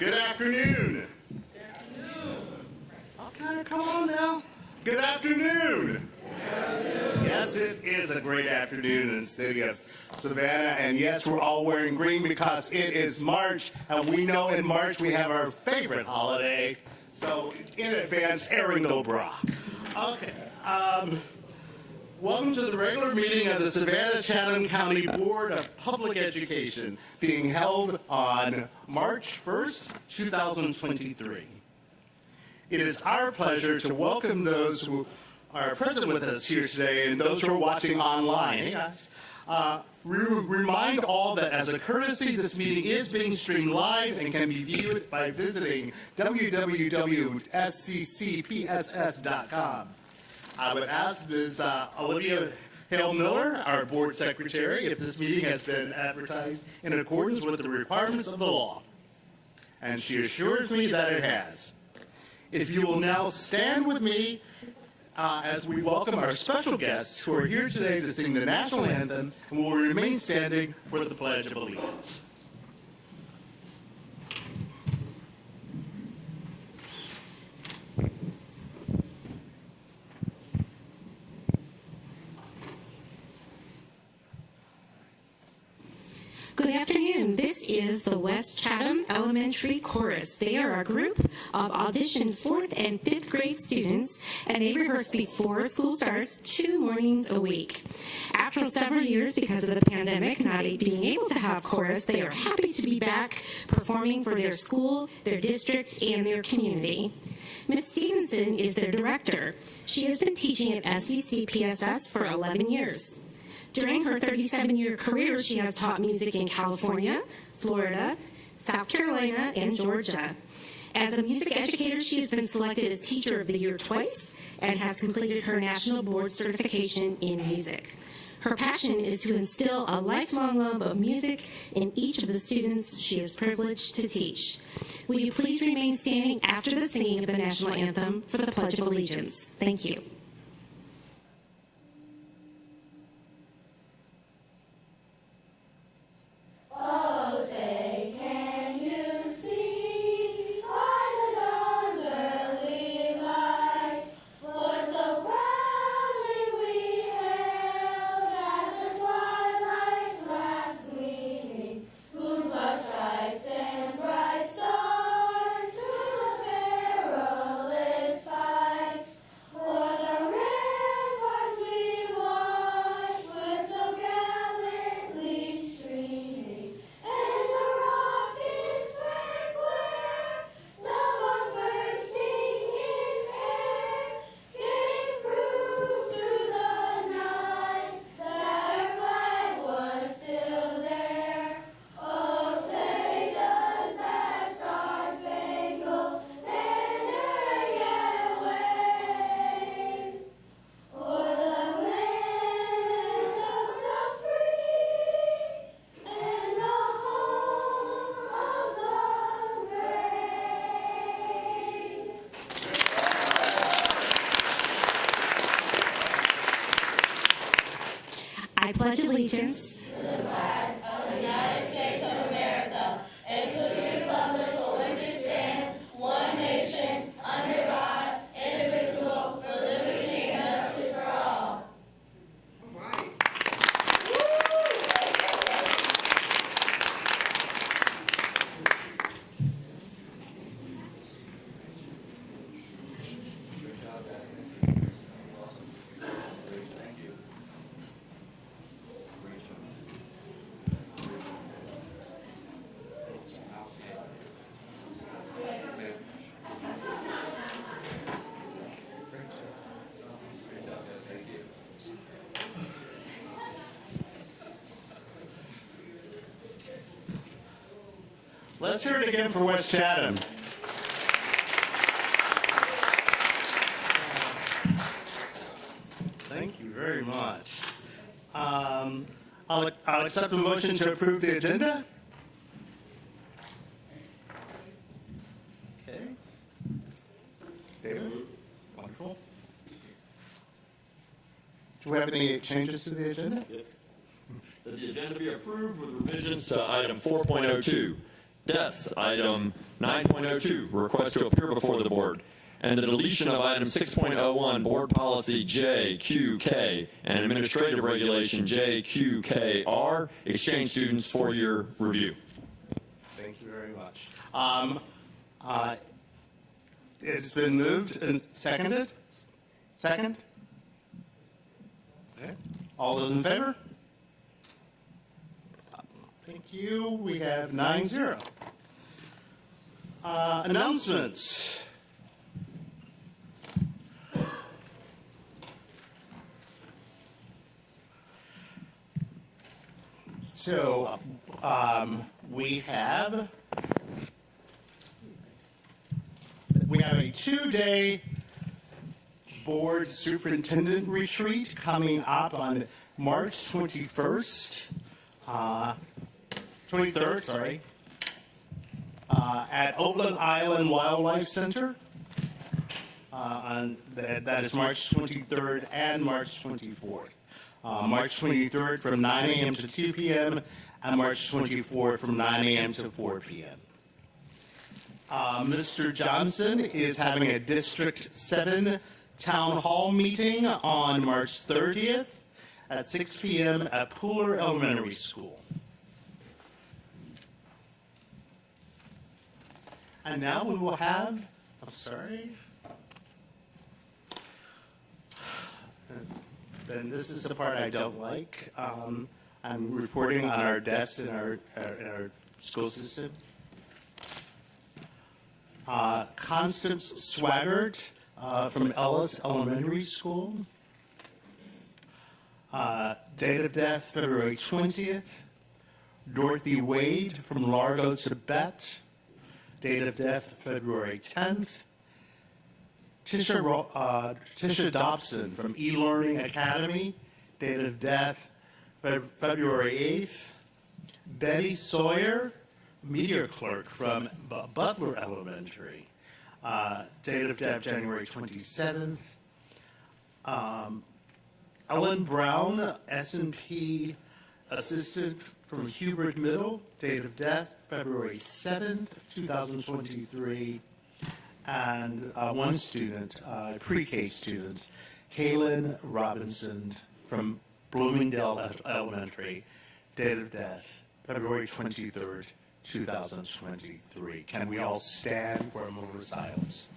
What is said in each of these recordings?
Good afternoon. Okay, come on now. Good afternoon. Yes, it is a great afternoon in the city of Savannah, and yes, we're all wearing green because it is March, and we know in March we have our favorite holiday. So, in advance, airing no bra. Okay. Welcome to the regular meeting of the Savannah-Chatham County Board of Public Education, being held on March 1st, 2023. It is our pleasure to welcome those who are present with us here today and those who are watching online. Hey guys. Remind all that as a courtesy, this meeting is being streamed live and can be viewed by visiting www.sccpss.com. I would ask Ms. Olivia Hale-Miller, our board secretary, if this meeting has been advertised in accordance with the requirements of the law. And she assures me that it has. If you will now stand with me as we welcome our special guests who are here today to sing the national anthem, and will remain standing for the Pledge of Allegiance. Good afternoon. This is the West Chatham Elementary Chorus. They are a group of auditioned 4th and 5th grade students, and they rehearse before school starts 2 mornings a week. After several years, because of the pandemic, not being able to have chorus, they are happy to be back performing for their school, their district, and their community. Ms. Stevenson is their director. She has been teaching at SCCPSS for 11 years. During her 37-year career, she has taught music in California, Florida, South Carolina, and Georgia. As a music educator, she has been selected as Teacher of the Year twice and has completed her National Board certification in music. Her passion is to instill a lifelong love of music in each of the students she is privileged to teach. Will you please remain standing after the singing of the national anthem for the Pledge of Allegiance? Thank you. I pledge allegiance to the flag of the United States of America and to the republic for which it stands, one nation, under God, indivisible, for liberty and justice for all. All right. Let's hear it again for West Chatham. Thank you very much. I'll accept the motion to approve the agenda. Okay. David? Wonderful. Do we have any changes to the agenda? Yep. That the agenda be approved with revisions to item 4.02. Deaths, item 9.02, request to appear before the board, and the deletion of item 6.01, board policy JQK and administrative regulation JQKR, exchange students for your review. Thank you very much. It's been moved and seconded? Second? Okay. All those in favor? Thank you. We have 9-0. Announcements. So we have a 2-day board superintendent retreat coming up on March 23rd, at Oakland Island Wildlife Center. That is March 23rd and March 24th. March 23rd from 9 a.m. to 2 p.m. and March 24th from 9 a.m. to 4 p.m. Mr. Johnson is having a District 7 Town Hall meeting on March 30th at 6 p.m. at Pooler Elementary School. And now we will have, then this is the part I don't like. I'm reporting on our deaths in our school system. Constance Swaggart from Ellis Elementary School. Date of death, February 20th. Dorothy Wade from Largo, Tibet. Date of death, February 10th. Tisha Dobson from eLearning Academy. Date of death, February 8th. Betty Sawyer, media clerk from Butler Elementary. Date of death, January 27th. Ellen Brown, S&P assistant from Hubert Middle. Date of death, February 7th, 2023. And one student, pre-K student, Kaylin Robinson from Bloomingdale Elementary. Date of death, February 23rd, 2023. Can we all stand for a moment of silence?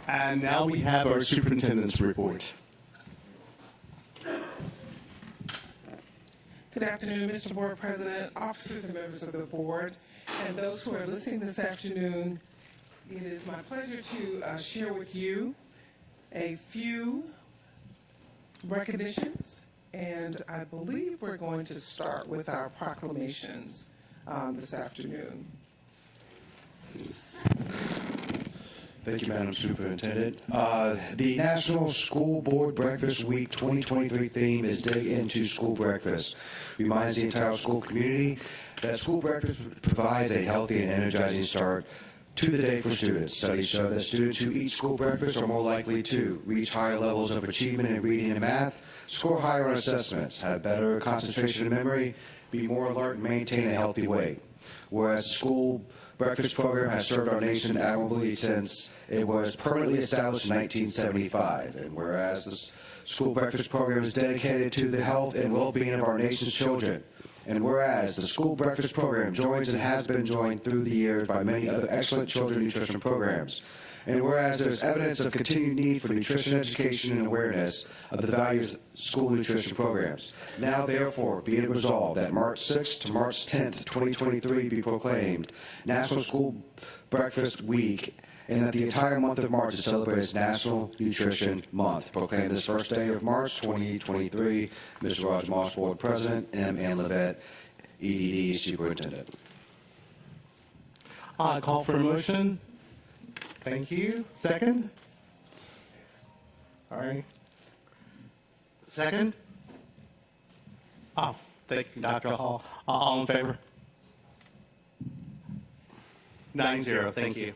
And now we have our superintendent's report. Good afternoon, Mr. Board President, officers and members of the board, and those who are listening this afternoon. It is my pleasure to share with you a few recognitions, and I believe we're going to start with our proclamations this afternoon. Thank you, Madam Superintendent. The National School Board Breakfast Week 2023 theme is Dig Into School Breakfast. Reminds the entire school community that school breakfast provides a healthy and energizing start to the day for students. Studies show that students who eat school breakfast are more likely to reach higher levels of achievement in reading and math, score higher on assessments, have better concentration and memory, be more alert, and maintain a healthy weight. Whereas the school breakfast program has served our nation admirably since it was permanently established in 1975. And whereas the school breakfast program is dedicated to the health and well-being of our nation's children. And whereas the school breakfast program joins and has been joined through the years by many other excellent children nutrition programs. And whereas there's evidence of continued need for nutrition education and awareness of the values of school nutrition programs. Now, therefore, be it resolved that March 6th to March 10th, 2023 be proclaimed National School Breakfast Week, and that the entire month of March is celebrated as National Nutrition Month. Proclaim this first day of March 2023. Mr. Roger Moss, Board President, M. Ann Levette, EDD Superintendent. Call for a motion. Thank you. Second? All right. Second? Thank you, Dr. Hall. All in favor? 9-0, thank you.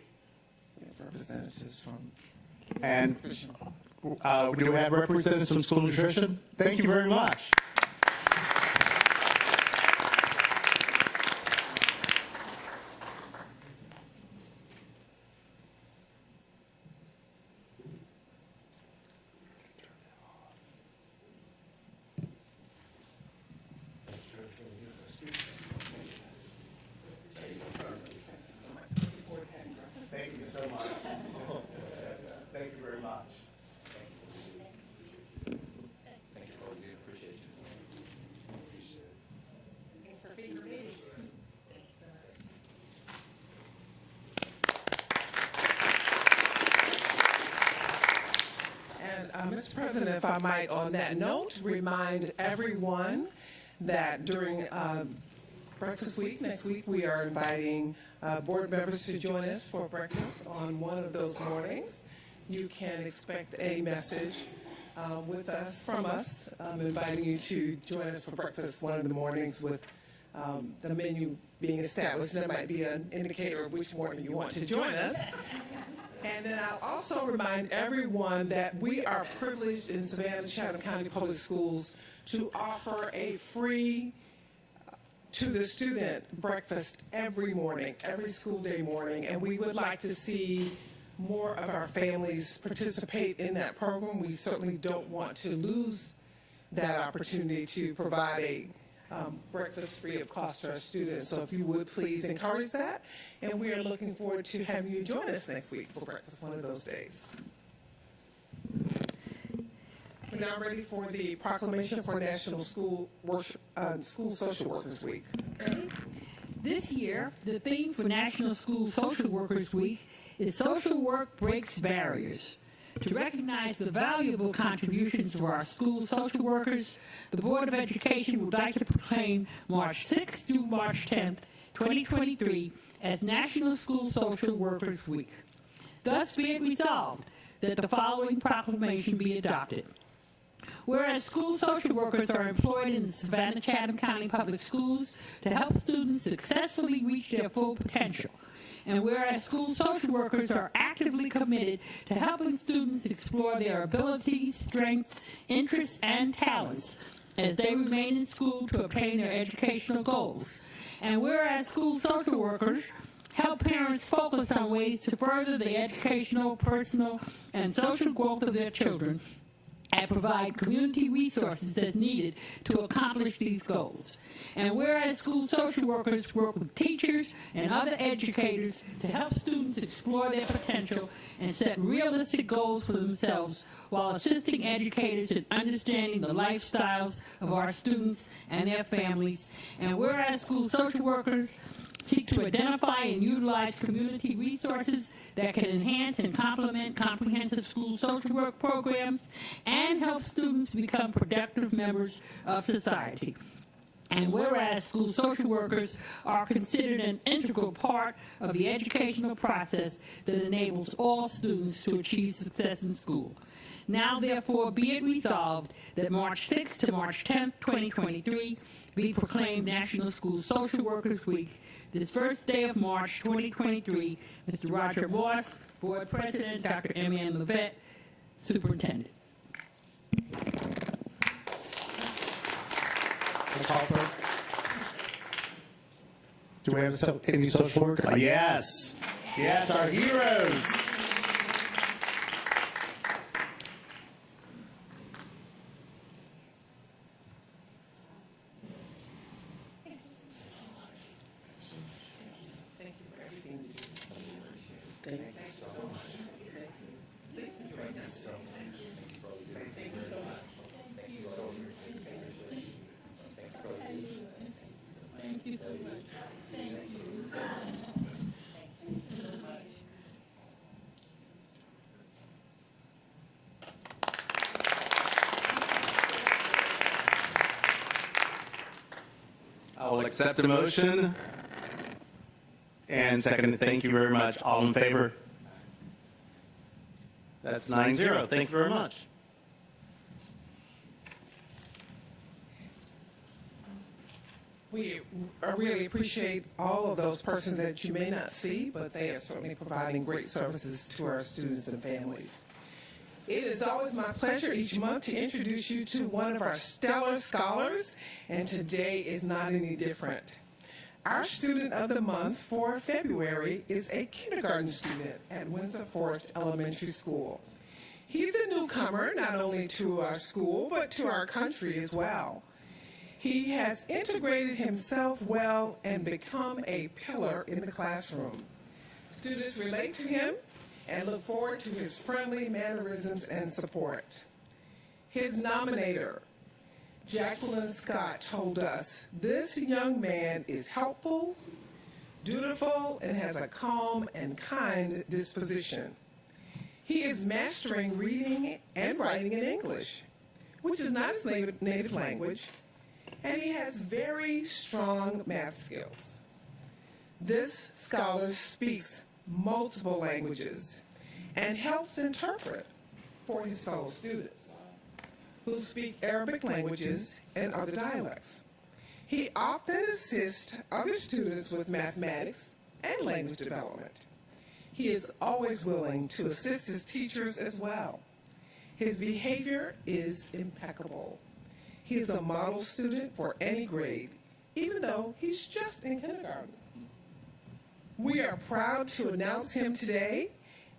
We have representatives from And do we have representatives from school nutrition? Thank you very much. Thank you so much. Thank you very much. And Mr. President, if I might, on that note, remind everyone that during Breakfast Week, next week, we are inviting board members to join us for breakfast on one of those mornings. You can expect a message from us, inviting you to join us for breakfast one of the mornings with the menu being established. That might be an indicator of which morning you want to join us. And then I'll also remind everyone that we are privileged in Savannah-Chatham County Public Schools to offer a free to the student breakfast every morning, every school day morning, and we would like to see more of our families participate in that program. We certainly don't want to lose that opportunity to provide a breakfast free of cost to our students. So if you would please encourage that, and we are looking forward to having you join us next week for breakfast one of those days. We're now ready for the proclamation for National School Social Workers Week. This year, the theme for National School Social Workers Week is Social Work Breaks Barriers. To recognize the valuable contributions of our school social workers, the Board of Education would like to proclaim March 6th through March 10th, 2023, as National School Social Workers Week. Thus be it resolved that the following proclamation be adopted. Whereas school social workers are employed in the Savannah-Chatham County Public Schools to help students successfully reach their full potential, and whereas school social workers are actively committed to helping students explore their abilities, strengths, interests, and talents as they remain in school to obtain their educational goals, and whereas school social workers help parents focus on ways to further the educational, personal, and social growth of their children, and provide community resources as needed to accomplish these goals. And whereas school social workers work with teachers and other educators to help students explore their potential and set realistic goals for themselves while assisting educators in understanding the lifestyles of our students and their families. And whereas school social workers seek to identify and utilize community resources that can enhance and complement comprehensive school social work programs and help students become productive members of society. And whereas school social workers are considered an integral part of the educational process that enables all students to achieve success in school. Now, therefore, be it resolved that March 6th to March 10th, 2023, be proclaimed National School Social Workers Week. This first day of March 2023, Mr. Roger Moss, Board President, Dr. M.N. Levette, Superintendent. Do we have any social workers? Yes. Yes, our heroes. I will accept the motion. And second, thank you very much. All in favor? That's 9-0. Thank you very much. We really appreciate all of those persons that you may not see, but they are certainly providing great services to our students and families. It is always my pleasure each month to introduce you to one of our stellar scholars, and today is not any different. Our student of the month for February is a kindergarten student at Windsor Forest Elementary School. He's a newcomer not only to our school, but to our country as well. He has integrated himself well and become a pillar in the classroom. Students relate to him and look forward to his friendly mannerisms and support. His nominator, Jacqueline Scott, told us, "This young man is helpful, dutiful, and has a calm and kind disposition. He is mastering reading and writing in English, which is not his native language, and he has very strong math skills. This scholar speaks multiple languages and helps interpret for his fellow students who speak Arabic languages and other dialects. He often assists other students with mathematics and language development. He is always willing to assist his teachers as well. His behavior is impeccable. He is a model student for any grade, even though he's just in kindergarten. We are proud to announce him today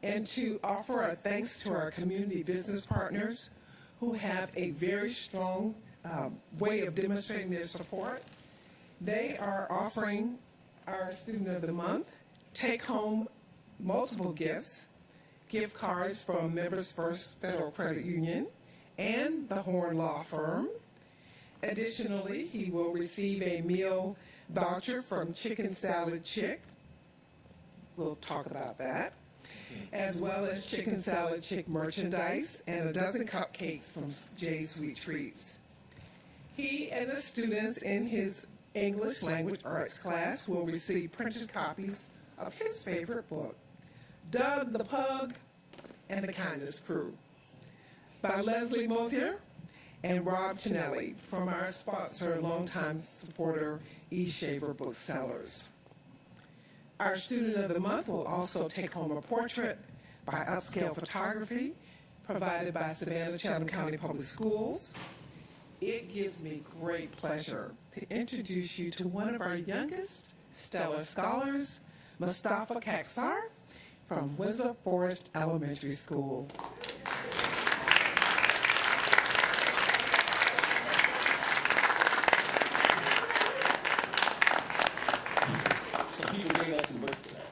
and to offer our thanks to our community business partners who have a very strong way of demonstrating their support. They are offering our Student of the Month take-home multiple gifts, gift cards from Members First Federal Credit Union and the Horn Law Firm. Additionally, he will receive a meal voucher from Chicken Salad Chick. We'll talk about that. As well as Chicken Salad Chick merchandise and a dozen cupcakes from Jay's Sweet Treats. He and the students in his English language arts class will receive printed copies of his favorite book, Doug the Pug and the Kindness Crew, by Leslie Mosier and Rob Tonelli from our sponsor, longtime supporter, eShaver Booksellers. Our Student of the Month will also take home a portrait by Upscale Photography provided by Savannah-Chatham County Public Schools. It gives me great pleasure to introduce you to one of our youngest stellar scholars, Mustafa Kaksar from Windsor Forest Elementary School. People bring us some books today.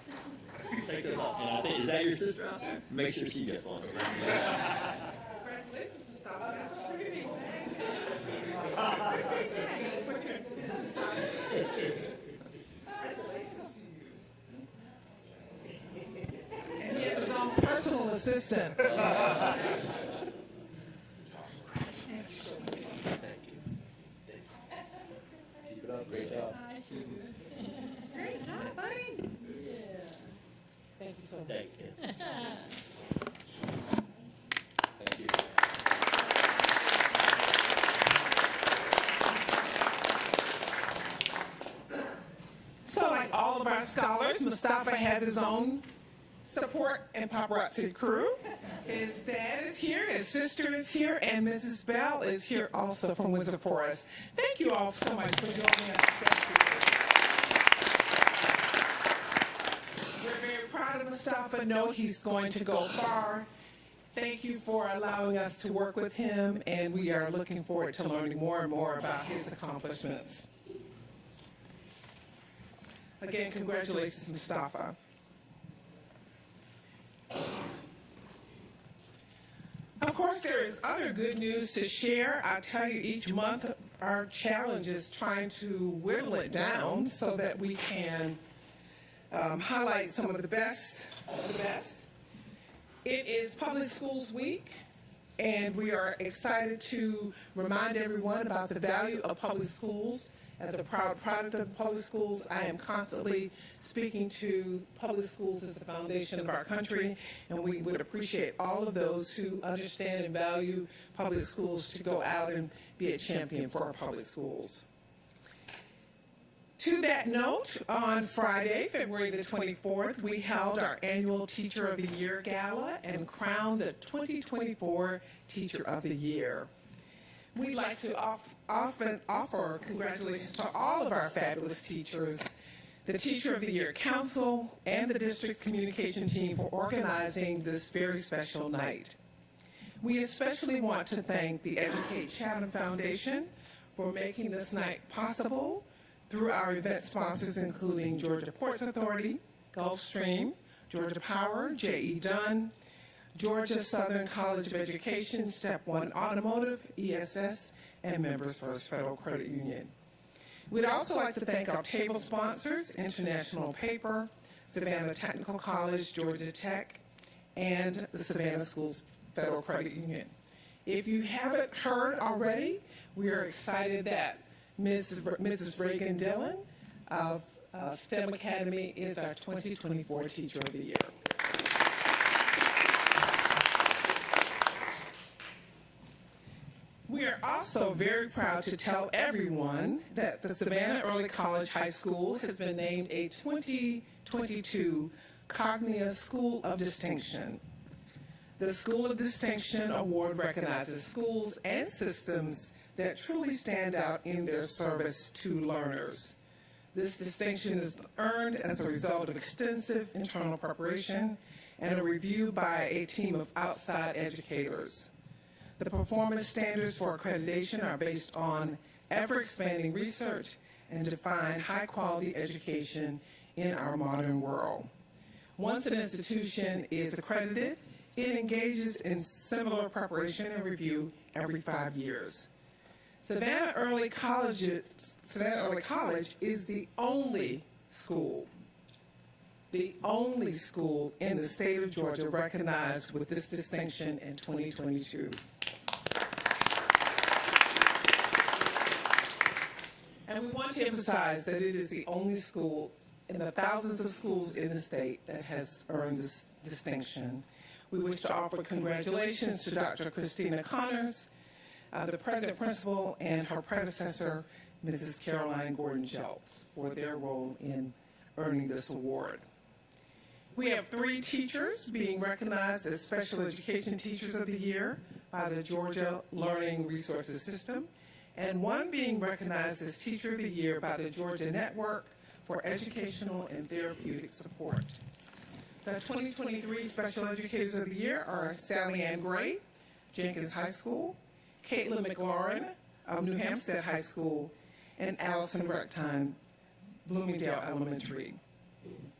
Check this out. And I think, is that your sister out there? Make sure she gets one. Congratulations, Mustafa. That's a pretty big And he has his own personal assistant. Thank you. Keep it up. Great job. Great job, buddy. Thank you so much. Thank you. Thank you. So like all of our scholars, Mustafa has his own support and paparazzi crew. His dad is here, his sister is here, and Mrs. Bell is here also from Windsor Forest. Thank you all so much for joining us. We're very proud of Mustafa. Know he's going to go far. Thank you for allowing us to work with him, and we are looking forward to learning more and more about his accomplishments. Again, congratulations, Mustafa. Of course, there is other good news to share. I tell you, each month our challenge is trying to whittle it down so that we can highlight some of the best of the best. It is Public Schools Week, and we are excited to remind everyone about the value of public schools. As a proud product of public schools, I am constantly speaking to public schools as the foundation of our country, and we would appreciate all of those who understand and value public schools to go out and be a champion for our public schools. To that note, on Friday, February the 24th, we held our annual Teacher of the Year Gala and crowned the 2024 Teacher of the Year. We'd like to often offer congratulations to all of our fabulous teachers, the Teacher of the Year Council, and the district's communication team for organizing this very special night. We especially want to thank the Educate Chatham Foundation for making this night possible through our event sponsors, including Georgia Ports Authority, Gulfstream, Georgia Power, J.E. Dunn, Georgia Southern College of Education, Step 1 Automotive, ESS, and Members First Federal Credit Union. We'd also like to thank our table sponsors, International Paper, Savannah Technical College, Georgia Tech, and the Savannah Schools Federal Credit Union. If you haven't heard already, we are excited that Mrs. Reagan Dillon of STEM Academy is our 2024 Teacher of the Year. We are also very proud to tell everyone that the Savannah Early College High School has been named a 2022 Cognia School of Distinction. The School of Distinction Award recognizes schools and systems that truly stand out in their service to learners. This distinction is earned as a result of extensive internal preparation and a review by a team of outside educators. The performance standards for accreditation are based on ever-expanding research and define high-quality education in our modern world. Once an institution is accredited, it engages in similar preparation and review every 5 years. Savannah Early College is the only school in the state of Georgia recognized with this distinction in 2022. And we want to emphasize that it is the only school in the thousands of schools in the state that has earned this distinction. We wish to offer congratulations to Dr. Christina Connors, the present principal, and her predecessor, Mrs. Caroline Gordon-Jeltz, for their role in earning this award. We have 3 teachers being recognized as Special Education Teachers of the Year by the Georgia Learning Resources System, and 1 being recognized as Teacher of the Year by the Georgia Network for Educational and Therapeutic Support. The 2023 Special Educators of the Year are Sally Ann Gray, Jenkins High School, Caitlin McLaurin of New Hampstead High School, and Allison Rectine, Bloomingdale Elementary.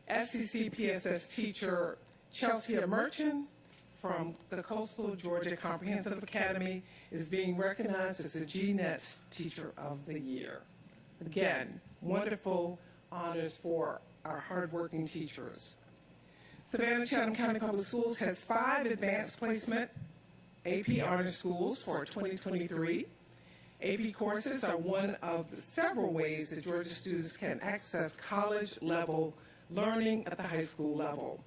SCC PSS teacher Chelsea Merchant from the Coastal Georgia Comprehensive Academy is being recognized as the GNETS Teacher of the Year. Again, wonderful honors for our hardworking teachers. Savannah-Chatham County Public Schools has 5 advanced placement AP honors schools for 2023. AP courses are one of the several ways that Georgia students can access college-level learning at the high school level.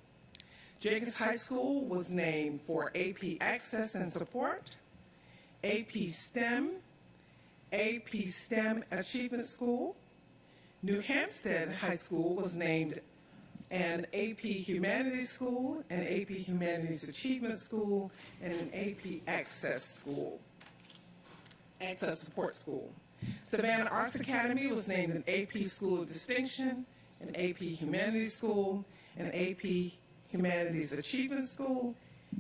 Jenkins High School was named for AP Access and Support, AP STEM Achievement School. New Hampstead High School was named an AP Humanities School, an AP Humanities Achievement School, and an AP Access Support School. Savannah Arts Academy was named an AP School of Distinction, an AP Humanities School, an AP Humanities Achievement School,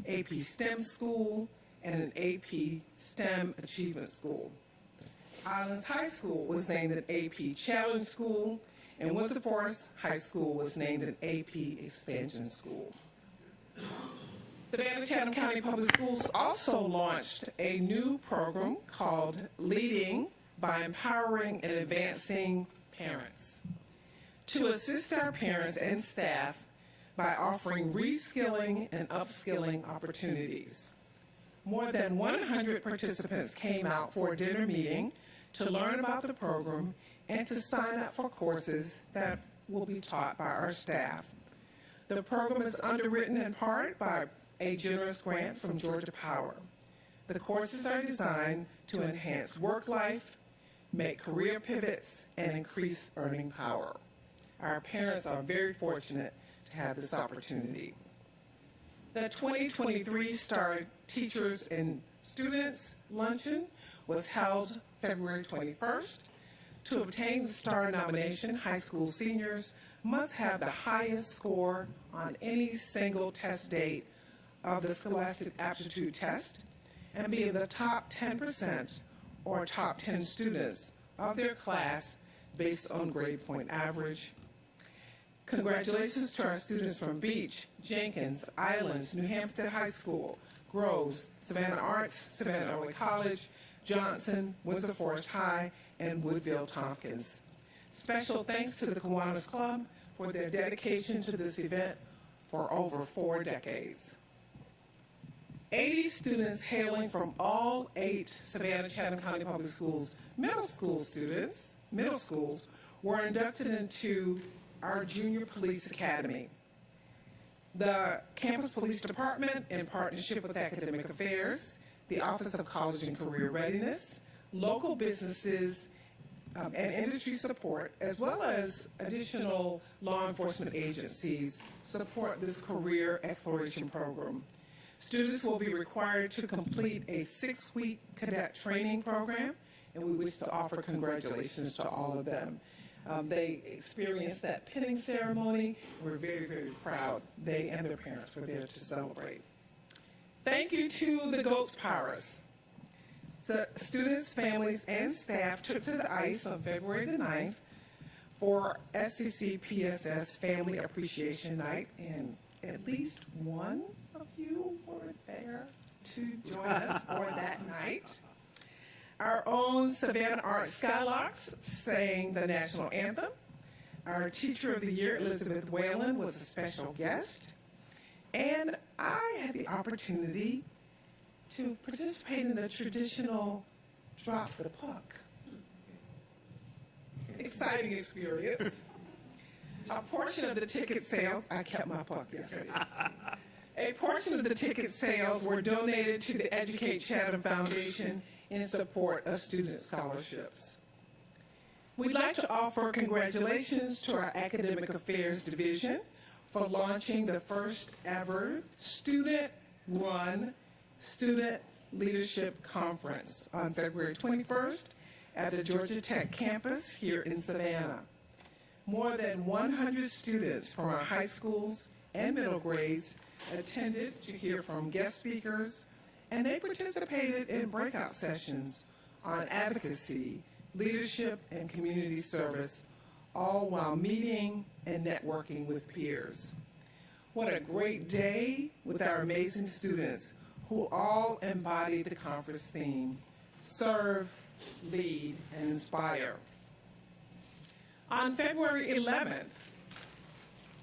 AP STEM School, and an AP STEM Achievement School. Islands High School was named an AP Challenge School, and Windsor Forest High School was named an AP Expansion School. Savannah-Chatham County Public Schools also launched a new program called Leading by Empowering and Advancing Parents to assist our parents and staff by offering reskilling and upskilling opportunities. More than 100 participants came out for a dinner meeting to learn about the program and to sign up for courses that will be taught by our staff. The program is underwritten in part by a generous grant from Georgia Power. The courses are designed to enhance work life, make career pivots, and increase earning power. Our parents are very fortunate to have this opportunity. The 2023 STAR Teachers and Students Luncheon was held February 21st. To obtain the STAR nomination, high school seniors must have the highest score on any single test date of the Scholastic Aptitude Test and be in the top 10% or top 10 students of their class based on grade point average. Congratulations to our students from Beach, Jenkins, Islands, New Hampstead High School, Groves, Savannah Arts, Savannah Early College, Johnson, Windsor Forest High, and Woodville Tompkins. Special thanks to the Kiwanis Club for their dedication to this event for over 4 decades. 80 students hailing from all 8 Savannah-Chatham County Public Schools middle schools were inducted into our Junior Police Academy. The Campus Police Department, in partnership with Academic Affairs, the Office of College and Career Readiness, local businesses, and industry support, as well as additional law enforcement agencies, support this career exploration program. Students will be required to complete a 6-week cadet training program, and we wish to offer congratulations to all of them. They experienced that pinning ceremony. We're very, very proud. They and their parents were there to celebrate. Thank you to the Goats Powers. So students, families, and staff took to the ice on February the 9th for SCC PSS Family Appreciation Night, and at least one of you were there to join us for that night. Our own Savannah Arts Skylarks sang the national anthem. Our Teacher of the Year, Elizabeth Whalen, was a special guest. And I had the opportunity to participate in the traditional drop the puck. Exciting experience. A portion of the ticket sales, I kept my puck yesterday. A portion of the ticket sales were donated to the Educate Chatham Foundation in support of student scholarships. We'd like to offer congratulations to our Academic Affairs Division for launching the first ever student-run Student Leadership Conference on February 21st at the Georgia Tech campus here in Savannah. More than 100 students from our high schools and middle grades attended to hear from guest speakers, and they participated in breakout sessions on advocacy, leadership, and community service, all while meeting and networking with peers. What a great day with our amazing students who all embody the conference theme: serve, lead, and inspire. On February 11th,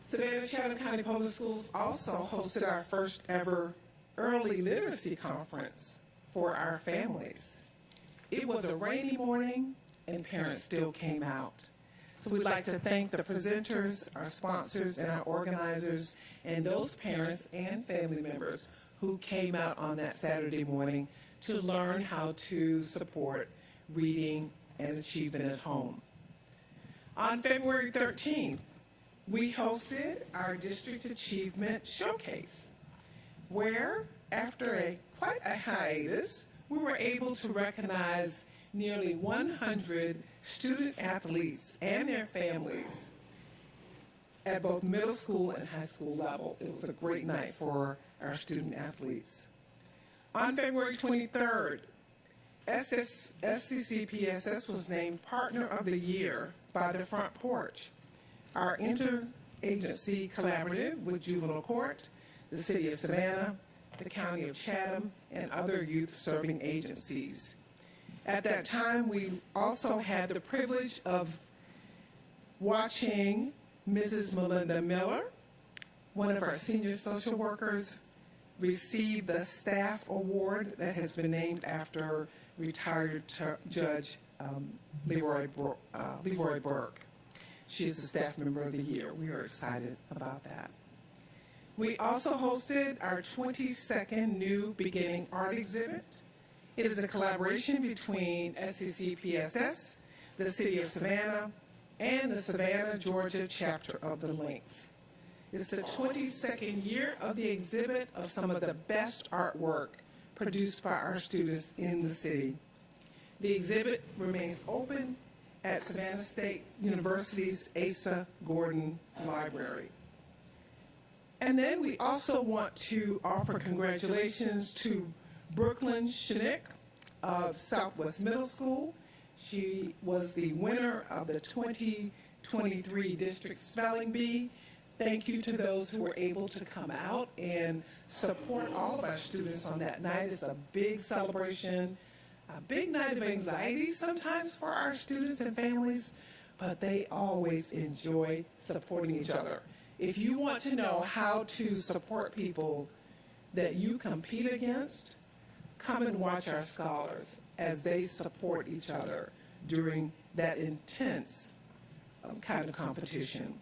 Savannah-Chatham County Public Schools also hosted our first ever early literacy conference for our families. It was a rainy morning and parents still came out. So we'd like to thank the presenters, our sponsors, and our organizers, and those parents and family members who came out on that Saturday morning to learn how to support reading and achievement at home. On February 13th, we hosted our District Achievement Showcase, where, after quite a hiatus, we were able to recognize nearly 100 student athletes and their families at both middle school and high school level. It was a great night for our student athletes. On February 23rd, SCCPSS was named Partner of the Year by The Front Porch, our interagency collaborative with Juvenile Court, the City of Savannah, the County of Chatham, and other youth-serving agencies. At that time, we also had the privilege of watching Mrs. Melinda Miller, one of our senior social workers, receive the staff award that has been named after retired Judge Leroy Burke. She is the staff member of the year. We are excited about that. We also hosted our 22nd New Beginning Art Exhibit. It is a collaboration between SCCPSS, the City of Savannah, and the Savannah, Georgia chapter of the Lynx. It's the 22nd year of the exhibit of some of the best artwork produced by our students in the city. The exhibit remains open at Savannah State University's Asa Gordon Library. And then we also want to offer congratulations to Brooklyn Shenick of Southwest Middle School. She was the winner of the 2023 District Spelling Bee. Thank you to those who were able to come out and support all of our students on that night. It's a big celebration, a big night of anxiety sometimes for our students and families, but they always enjoy supporting each other. If you want to know how to support people that you compete against, come and watch our scholars as they support each other during that intense kind of competition.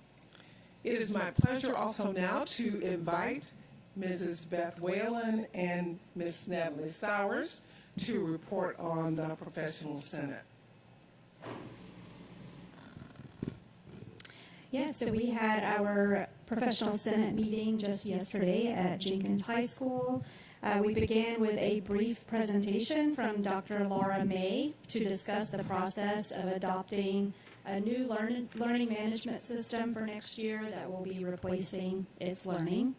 It is my pleasure also now to invite Mrs. Beth Whalen and Ms. Natalie Sowers to report on the Professional Senate. Yes, so we had our Professional Senate meeting just yesterday at Jenkins High School. We began with a brief presentation from Dr. Laura May to discuss the process of adopting a new learning management system for next year that will be replacing its learning.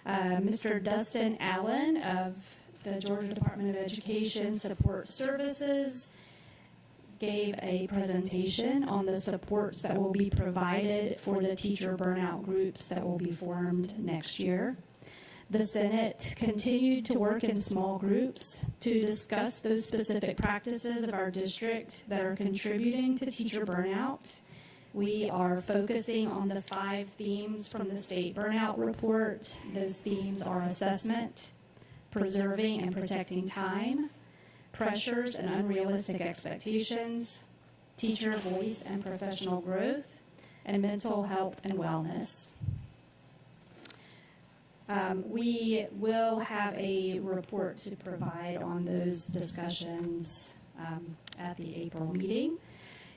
Mr. Dustin Allen of the Georgia Department of Education Support Services gave a presentation on the supports that will be provided for the teacher burnout groups that will be formed next year. The Senate continued to work in small groups to discuss those specific practices of our district that are contributing to teacher burnout. We are focusing on the 5 themes from the state burnout report. Those themes are assessment, preserving and protecting time, pressures and unrealistic expectations, teacher voice and professional growth, and mental health and wellness. We will have a report to provide on those discussions at the April meeting.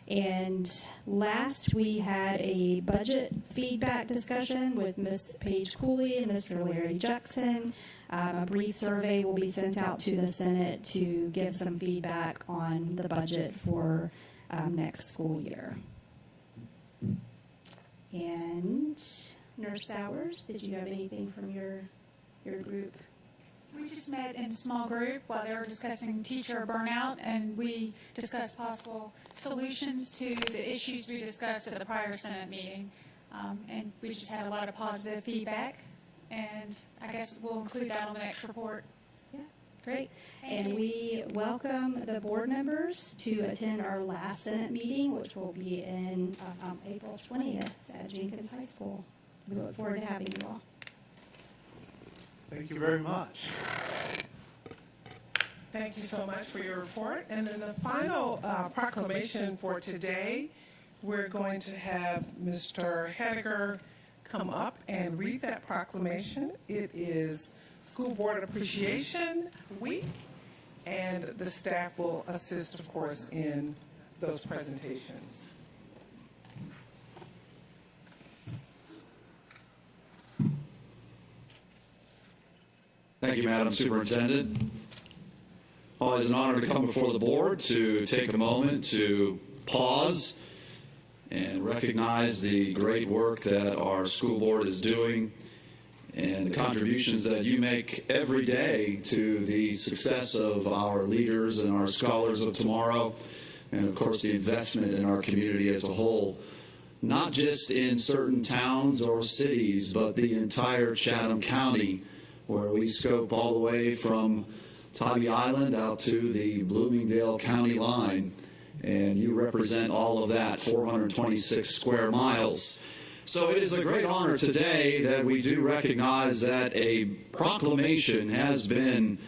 And last, we had a budget feedback discussion with Ms. Paige Cooley and Mr. Larry Jackson. A brief survey will be sent out to the Senate to give some feedback on the budget for next school year. And Nurse Sowers, did you have anything from your group? We just met in a small group while they were discussing teacher burnout, and we discussed possible solutions to the issues we discussed at the prior Senate meeting. And we just had a lot of positive feedback, and I guess we'll include that on the next report. Yeah, great. And we welcome the board members to attend our last Senate meeting, which will be in April 20th at Jenkins High School. We look forward to having you all. Thank you very much. Thank you so much for your report. And then the final proclamation for today, we're going to have Mr. Hediger come up and read that proclamation. It is School Board Appreciation Week, and the staff will assist, of course, in those presentations. Thank you, Madam Superintendent. Always an honor to come before the board to take a moment to pause and recognize the great work that our school board is doing and the contributions that you make every day to the success of our leaders and our scholars of tomorrow, and of course the investment in our community as a whole, not just in certain towns or cities, but the entire Chatham County, where we scope all the way from Tybee Island out to the Bloomingdale County line, and you represent all of that 426 square miles. So it is a great honor today that we do recognize that a proclamation has been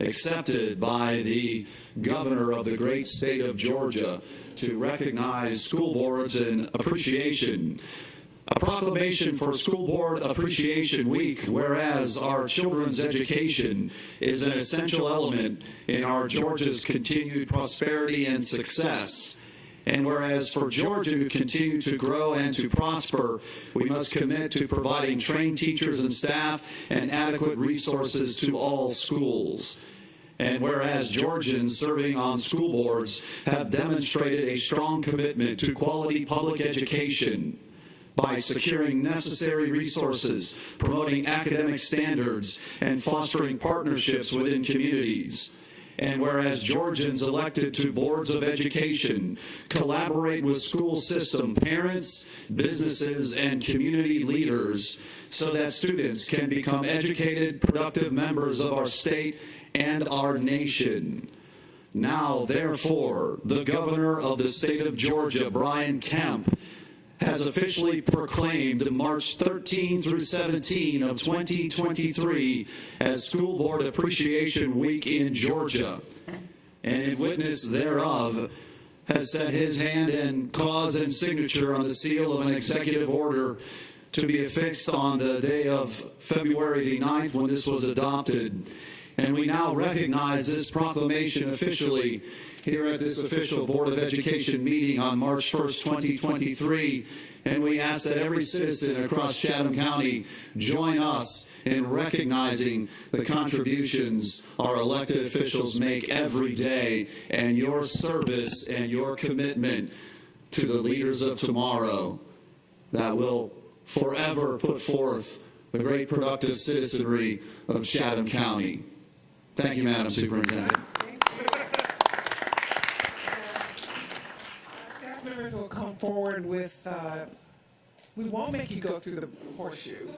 accepted by the governor of the great state of Georgia to recognize school boards in appreciation. A proclamation for School Board Appreciation Week, whereas our children's education is an essential element in our Georgia's continued prosperity and success. And whereas for Georgia to continue to grow and to prosper, we must commit to providing trained teachers and staff and adequate resources to all schools. And whereas Georgians serving on school boards have demonstrated a strong commitment to quality public education by securing necessary resources, promoting academic standards, and fostering partnerships within communities. And whereas Georgians elected to boards of education collaborate with school system parents, businesses, and community leaders so that students can become educated, productive members of our state and our nation. Now, therefore, the governor of the state of Georgia, Brian Kemp, has officially proclaimed March 13 through 17 of 2023 as School Board Appreciation Week in Georgia, and in witness thereof has set his hand and cause and signature on the seal of an executive order to be affixed on the day of February the 9th when this was adopted. And we now recognize this proclamation officially here at this official Board of Education meeting on March 1st, 2023. And we ask that every citizen across Chatham County join us in recognizing the contributions our elected officials make every day and your service and your commitment to the leaders of tomorrow that will forever put forth the great productive citizenry of Chatham County. Thank you, Madam Superintendent. Staff members will come forward with, we won't make you go through the horseshoe.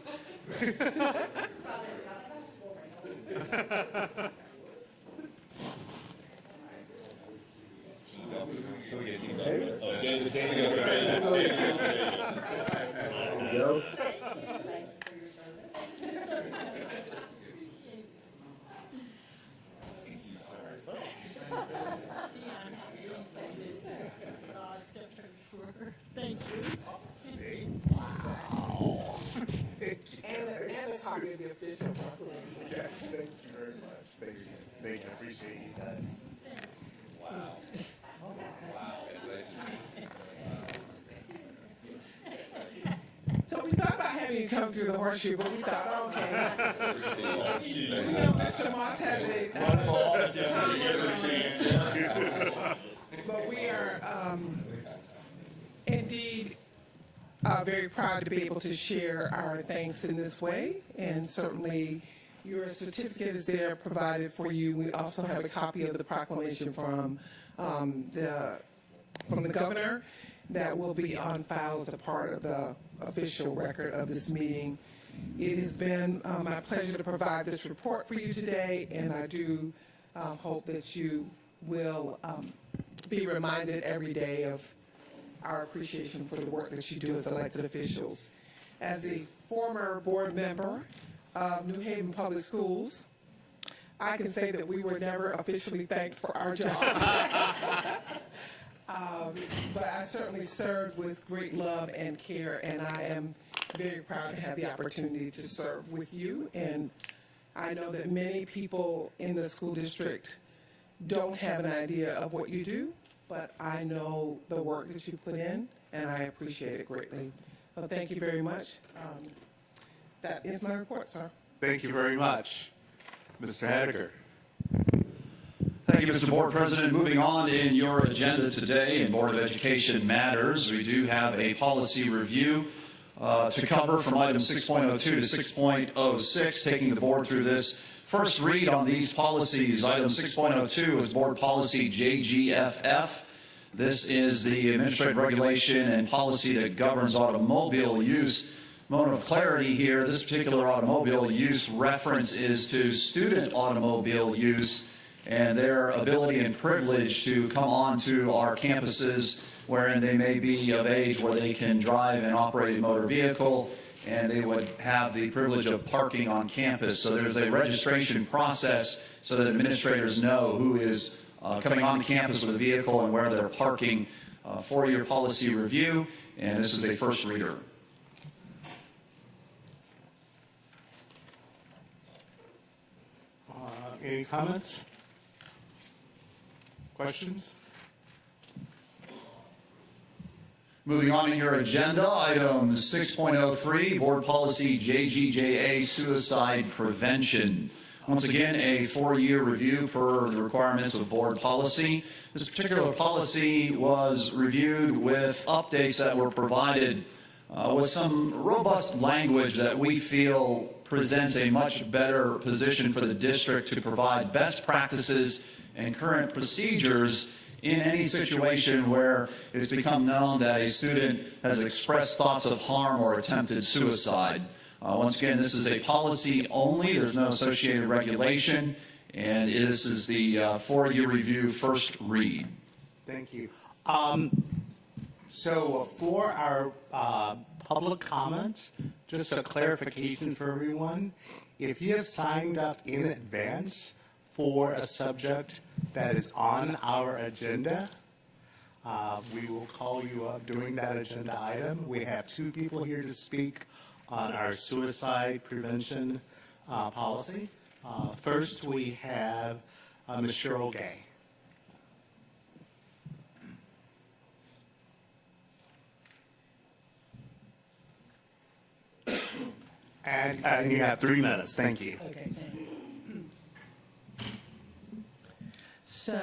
Go. Thank you. Wow. And a copy of the official proclamation. Yes, thank you very much. Thank you. Thank you. I appreciate you guys. Wow. So we thought about having you come through the horseshoe, but we thought, okay. Mr. Moss has a but we are indeed very proud to be able to share our thanks in this way, and certainly your certificate is there provided for you. We also have a copy of the proclamation from the governor that will be on file as a part of the official record of this meeting. It has been my pleasure to provide this report for you today, and I do hope that you will be reminded every day of our appreciation for the work that you do as elected officials. As a former board member of New Haven Public Schools, I can say that we were never officially thanked for our job. But I certainly served with great love and care, and I am very proud to have the opportunity to serve with you. And I know that many people in the school district don't have an idea of what you do, but I know the work that you put in, and I appreciate it greatly. So thank you very much. That is my report, sir. Thank you very much. Mr. Hediger. Thank you, Mr. Board President. Moving on in your agenda today in Board of Education matters, we do have a policy review to cover from items 6.02 to 6.06, taking the board through this first read on these policies. Item 6.02 is Board Policy JGFF. This is the administrative regulation and policy that governs automobile use. Moment of clarity here, this particular automobile use reference is to student automobile use and their ability and privilege to come onto our campuses wherein they may be of age where they can drive and operate a motor vehicle, and they would have the privilege of parking on campus. So there's a registration process so that administrators know who is coming on campus with a vehicle and where they're parking for your policy review, and this is a first reader. Any comments? Questions? Moving on in your agenda, item 6.03, Board Policy JGJA, Suicide Prevention. Once again, a 4-year review per the requirements of board policy. This particular policy was reviewed with updates that were provided with some robust language that we feel presents a much better position for the district to provide best practices and current procedures in any situation where it's become known that a student has expressed thoughts of harm or attempted suicide. Once again, this is a policy only. There's no associated regulation, and this is the 4-year review first read. Thank you. So for our public comments, just a clarification for everyone. If you have signed up in advance for a subject that is on our agenda, we will call you up during that agenda item. We have 2 people here to speak on our suicide prevention policy. First, we have Ms. Cheryl Gay. And you have 3 minutes. Thank you. Okay, thanks. So,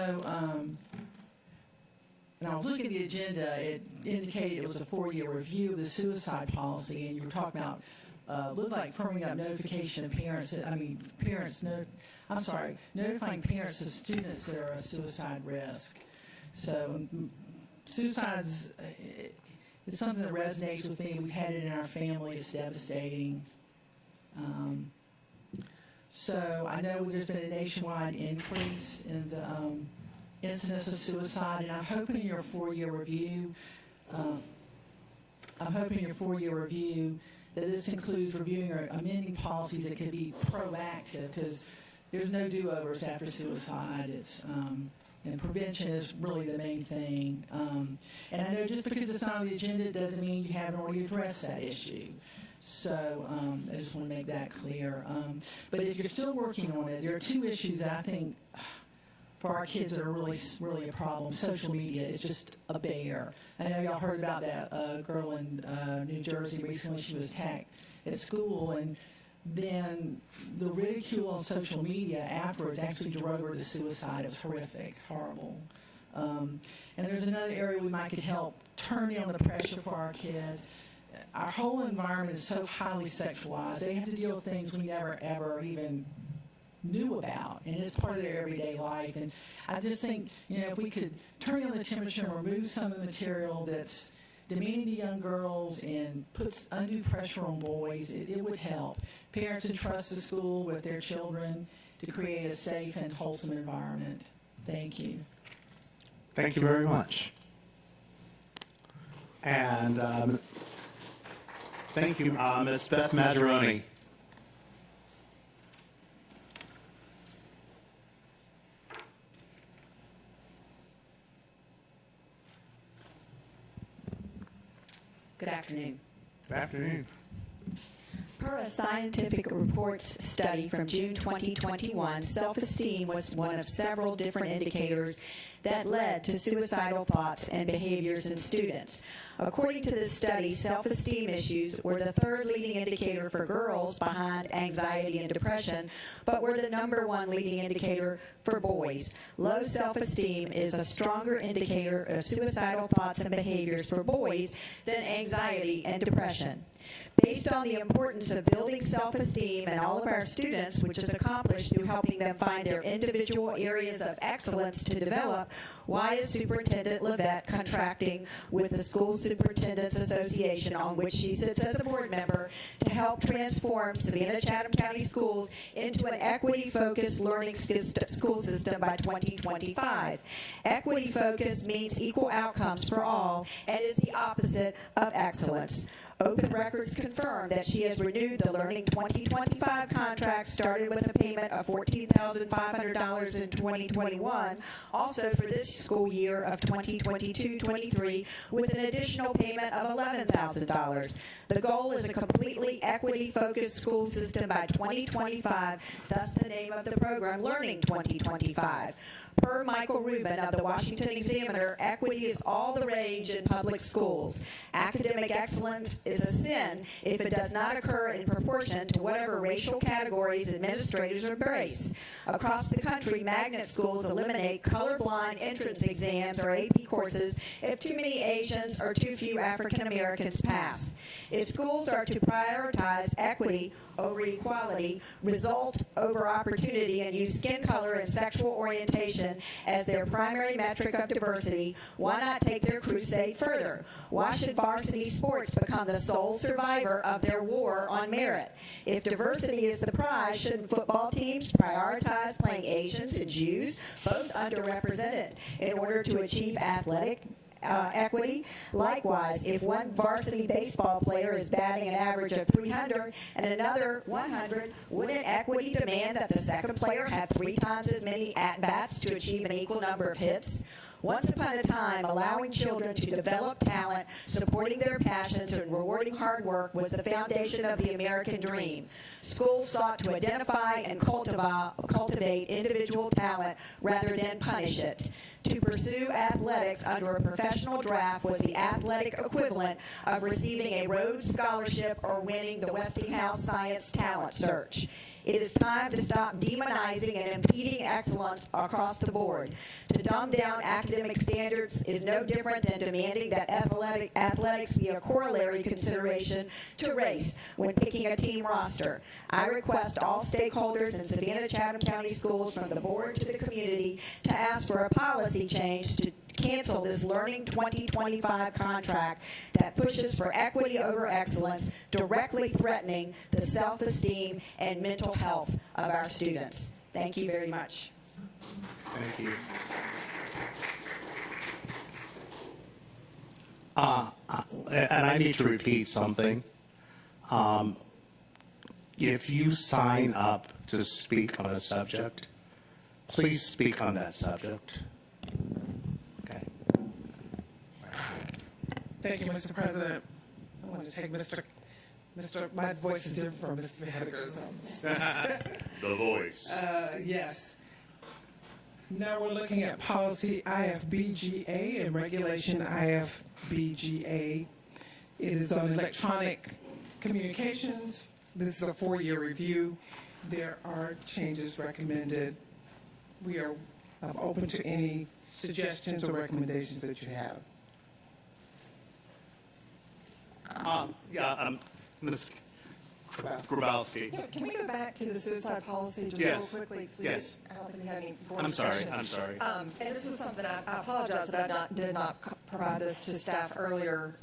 when I was looking at the agenda, it indicated it was a 4-year review of the suicide policy, and you were talking about, looked like firming up notification of notifying parents of students that are at suicide risk. So, suicides is something that resonates with me. We've had it in our family. It's devastating. So I know there's been a nationwide increase in the incidence of suicide, and I'm hoping in your 4-year review, that this includes reviewing or amending policies that can be proactive, because there's no do-overs after suicide. It's and prevention is really the main thing. And I know just because it's not on the agenda doesn't mean you haven't already addressed that issue. So I just want to make that clear. But if you're still working on it, there are 2 issues that I think for our kids that are really a problem. Social media is just a bear. I know y'all heard about that girl in New Jersey recently. She was attacked at school, and then the ridicule on social media afterwards actually drove her to suicide. It was horrific, horrible. And there's another area we might could help turn down the pressure for our kids. Our whole environment is so highly sexualized. They have to deal with things we never, ever even knew about, and it's part of their everyday life. And I just think, if we could turn down the temperature and remove some of the material that's demeaning to young girls and puts undue pressure on boys, it would help. Parents entrust the school with their children to create a safe and wholesome environment. Thank you. Thank you very much. And thank you, Ms. Beth Maggioroni. Good afternoon. Good afternoon. Per a scientific reports study from June 2021, self-esteem was one of several different indicators that led to suicidal thoughts and behaviors in students. According to this study, self-esteem issues were the 3rd leading indicator for girls behind anxiety and depression, but were the #1 leading indicator for boys. Low self-esteem is a stronger indicator of suicidal thoughts and behaviors for boys than anxiety and depression. Based on the importance of building self-esteem in all of our students, which is accomplished through helping them find their individual areas of excellence to develop, why is Superintendent Levette contracting with the School Superintendents Association, on which she sits as a board member, to help transform Savannah-Chatham County Schools into an equity-focused learning school system by 2025? Equity focus means equal outcomes for all and is the opposite of excellence. Open Records confirmed that she has renewed the Learning 2025 contract, started with a payment of $14,500 in 2021, also for this school year of 2022-23, with an additional payment of $11,000. The goal is a completely equity-focused school system by 2025, thus the name of the program, Learning 2025. Per Michael Rubin of the Washington Examiner, equity is all the rage in public schools. Academic excellence is a sin if it does not occur in proportion to whatever racial categories administrators embrace. Across the country, magnet schools eliminate colorblind entrance exams or AP courses if too many Asians or too few African Americans pass. If schools are to prioritize equity over equality, result over opportunity, and use skin color and sexual orientation as their primary metric of diversity, why not take their crusade further? Why should varsity sports become the sole survivor of their war on merit? If diversity is the prize, shouldn't football teams prioritize playing Asians and Jews, both underrepresented, in order to achieve athletic equity? Likewise, if one varsity baseball player is batting an average of 300 and another 100, wouldn't equity demand that the second player have 3 times as many at-bats to achieve an equal number of hits? Once upon a time, allowing children to develop talent, supporting their passions, and rewarding hard work was the foundation of the American dream. Schools sought to identify and cultivate individual talent rather than punish it. To pursue athletics under a professional draft was the athletic equivalent of receiving a Rhodes Scholarship or winning the Westinghouse Science Talent Search. It is time to stop demonizing and impeding excellence across the board. To dumb down academic standards is no different than demanding that athletics be a corollary consideration to race when picking a team roster. I request all stakeholders in Savannah-Chatham County Schools, from the board to the community, to ask for a policy change to cancel this Learning 2025 contract that pushes for equity over excellence, directly threatening the self-esteem and mental health of our students. Thank you very much. Thank you. And I need to repeat something. If you sign up to speak on a subject, please speak on that subject. Okay. Thank you, Mr. President. I want to take my voice is different from Mr. Henniger's. The voice. Yes. Now we're looking at policy IFBGA and regulation IFBGA. It is on electronic communications. This is a 4-year review. There are changes recommended. We are open to any suggestions or recommendations that you have. Ms. Grabowski. Yeah, can we go back to the suicide policy just Yes. real quickly? Yes. I don't think we had any board I'm sorry. discussion. I'm sorry. And this was something I apologize that I did not provide this to staff earlier.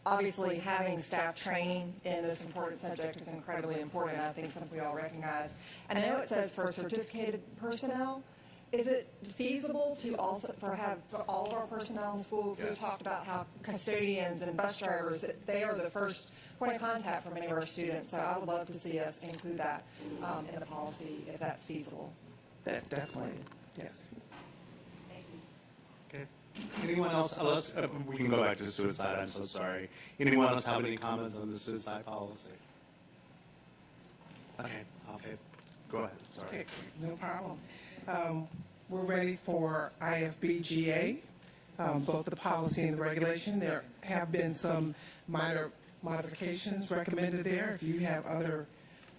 Obviously, having staff training in this important subject is incredibly important. I think something we all recognize. And I know it says for certificated personnel. Is it feasible to also have all of our personnel in schools? Yes. We talked about how custodians and bus drivers, that they are the first point of contact for many of our students. So I would love to see us include that in the policy if that's feasible. Definitely, yes. Okay. Anyone else? We can go back to suicide. I'm so sorry. Anyone else have any comments on the suicide policy? Okay. Go ahead. Sorry. Okay, no problem. We're ready for IFBGA, both the policy and the regulation. There have been some minor modifications recommended there. If you have other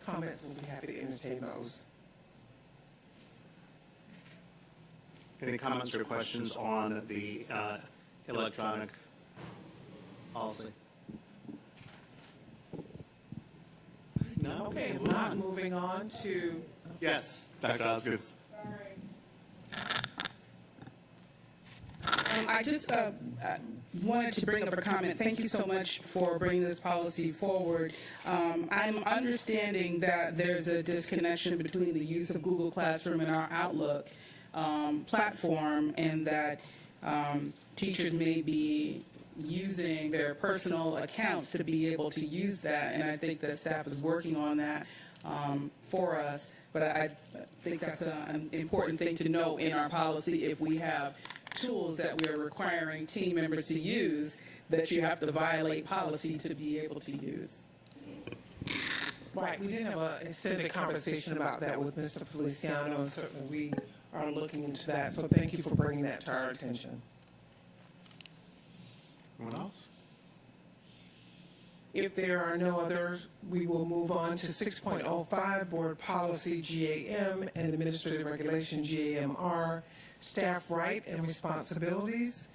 comments, we'll be happy to entertain those. Any comments or questions on the electronic policy? No? Okay. If not, moving on to... Yes, Dr. Osgood. I just wanted to bring up a comment. Thank you so much for bringing this policy forward. I'm understanding that there's a disconnection between the use of Google Classroom and our Outlook platform, and that teachers may be using their personal accounts to be able to use that. And I think that staff is working on that for us. But I think that's an important thing to know in our policy. If we have tools that we are requiring team members to use, that you have to violate policy to be able to use. Right, we did have an extended conversation about that with Mr. Feliciano, and certainly we are looking into that. So thank you for bringing that to our attention. Anyone else? If there are no others, we will move on to 6.05, Board Policy GAM and Administrative Regulation GAMR, Staff Right and Responsibilities.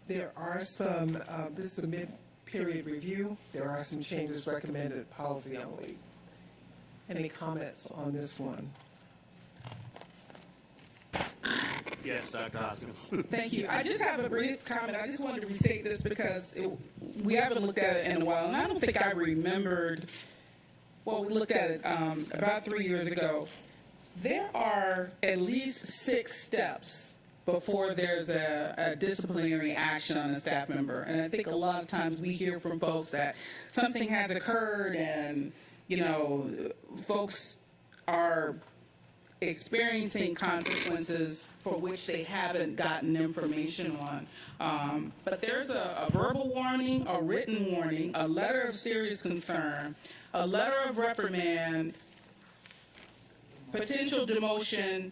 There are some, this is a mid-period review. There are some changes recommended, policy only. Any comments on this one? Yes, Dr. Hoskins. Thank you. I just have a brief comment. I just wanted to restate this because we haven't looked at it in a while, and I don't think I remembered. Well, we looked at it about 3 years ago. There are at least 6 steps before there's a disciplinary action on a staff member, and I think a lot of times we hear from folks that something has occurred, and folks are experiencing consequences for which they haven't gotten information on. But there's a verbal warning, a written warning, a letter of serious concern, a letter of reprimand, potential demotion,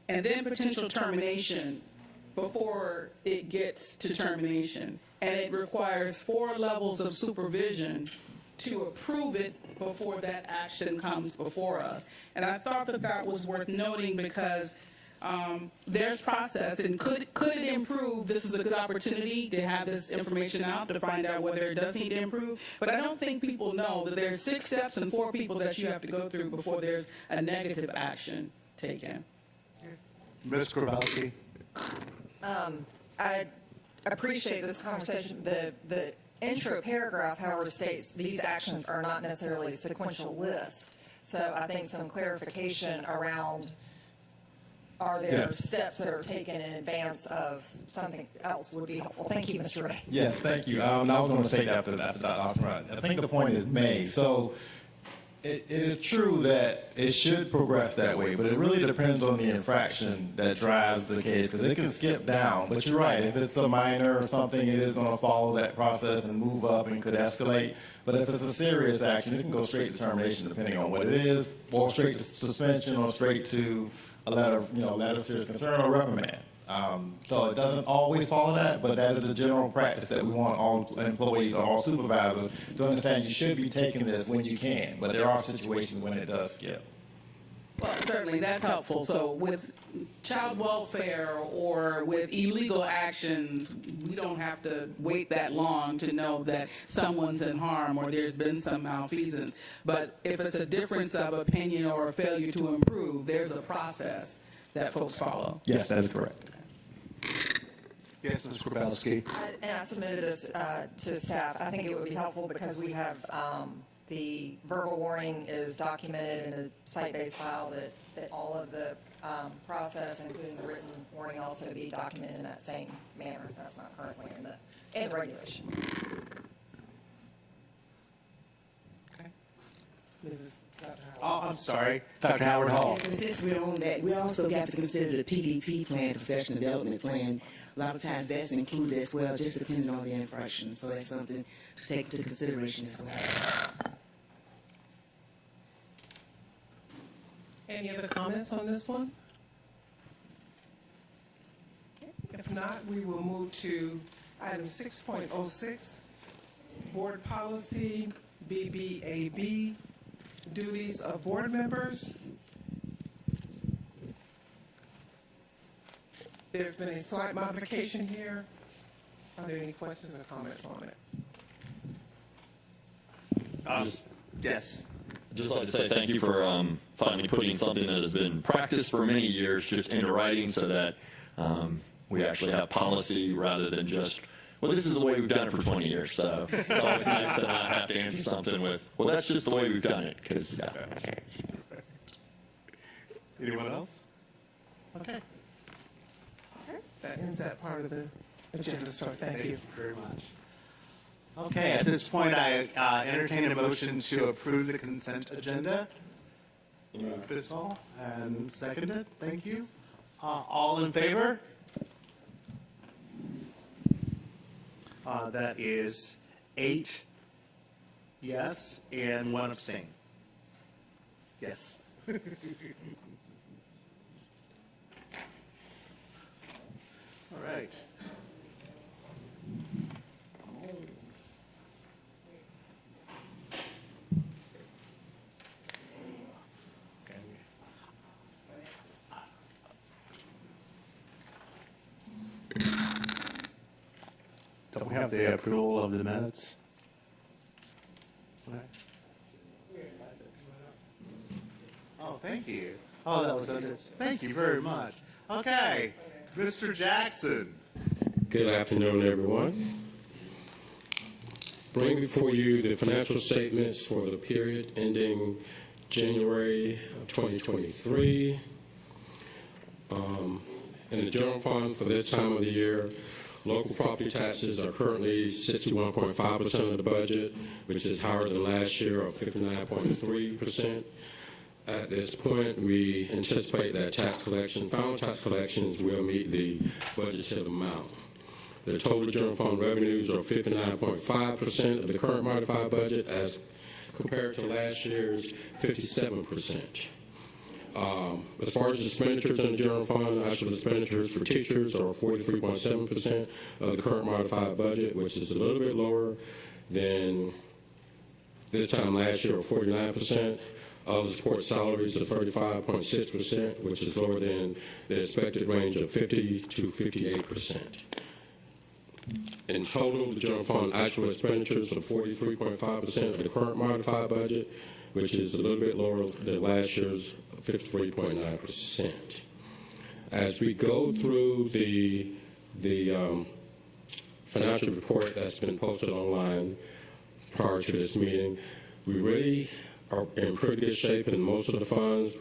and then potential termination before it gets to termination. And it requires 4 levels of supervision to approve it before that action comes before us. And I thought that that was worth noting because there's process, and could it improve? This is a good opportunity to have this information out to find out whether it does need to improve. But I don't think people know that there's 6 steps and 4 people that you have to go through before there's a negative action taken. Ms. Grabowski. I appreciate this conversation. The intro paragraph, however, states these actions are not necessarily a sequential list. So I think some clarification around, are there steps that are taken in advance of something else would be helpful. Thank you, Mr. Ray. Yes, thank you. I was going to say that after Dr. Osborne. I think the point is made. So it is true that it should progress that way, but it really depends on the infraction that drives the case, because it can skip down. But you're right, if it's a minor or something, it is going to follow that process and move up and could escalate. But if it's a serious action, it can go straight to termination depending on what it is, or straight to suspension, or straight to a letter of serious concern or reprimand. So it doesn't always follow that, but that is the general practice that we want all employees or all supervisors to understand. You should be taking this when you can, but there are situations when it does skip. Well, certainly that's helpful. So with child welfare or with illegal actions, we don't have to wait that long to know that someone's in harm or there's been some malfeasance. But if it's a difference of opinion or a failure to improve, there's a process that folks follow. Yes, that is correct. Yes, Ms. Grabowski. And I submitted this to staff. I think it would be helpful because we have the verbal warning is documented in a site-based file that all of the process, including the written warning, also be documented in that same manner. That's not currently in the regulation. Okay. Mrs. Dr. Howard. Oh, I'm sorry. Dr. Howard Hall. And since we're on that, we also got to consider the PDP plan, the professional development plan. A lot of times that's included as well, just depending on the infraction. So that's something to take into consideration as well. Any other comments on this one? If not, we will move to item 6.06, Board Policy BBAB, Duties of Board Members. There's been a slight modification here. Are there any questions or comments on it? Yes. I'd just like to say thank you for finally putting something that has been practiced for many years just into writing so that we actually have policy rather than just, well, this is the way we've done it for 20 years. So it's always nice to not have to answer something with, well, that's just the way we've done it. Because Anyone else? Okay. That ends that part of the agenda, sir. Thank you. Very much. Okay, at this point, I entertain a motion to approve the consent agenda. Bissell, and seconded. Thank you. All in favor? That is 8 yes and 1 abstain. Yes. All right. Don't we have the approval of the minutes? Right. Oh, thank you. Oh, that was under. Thank you very much. Okay, Mr. Jackson. Good afternoon, everyone. Bring before you the financial statements for the period ending January of 2023. In the general fund for this time of the year, local property taxes are currently 61.5% of the budget, which is higher than last year of 59.3%. At this point, we anticipate that final tax collections will meet the budgeted amount. The total general fund revenues are 59.5% of the current modified budget as compared to last year's 57%. As far as expenditures in the general fund, actual expenditures for teachers are 43.7% of the current modified budget, which is a little bit lower than this time last year of 49%. Other support salaries are 35.6%, which is lower than the expected range of 50 to 58%. In total, the general fund actual expenditures are 43.5% of the current modified budget, which is a little bit lower than last year's 53.9%. As we go through the financial report that's been posted online prior to this meeting, we really are in pretty good shape in most of the funds.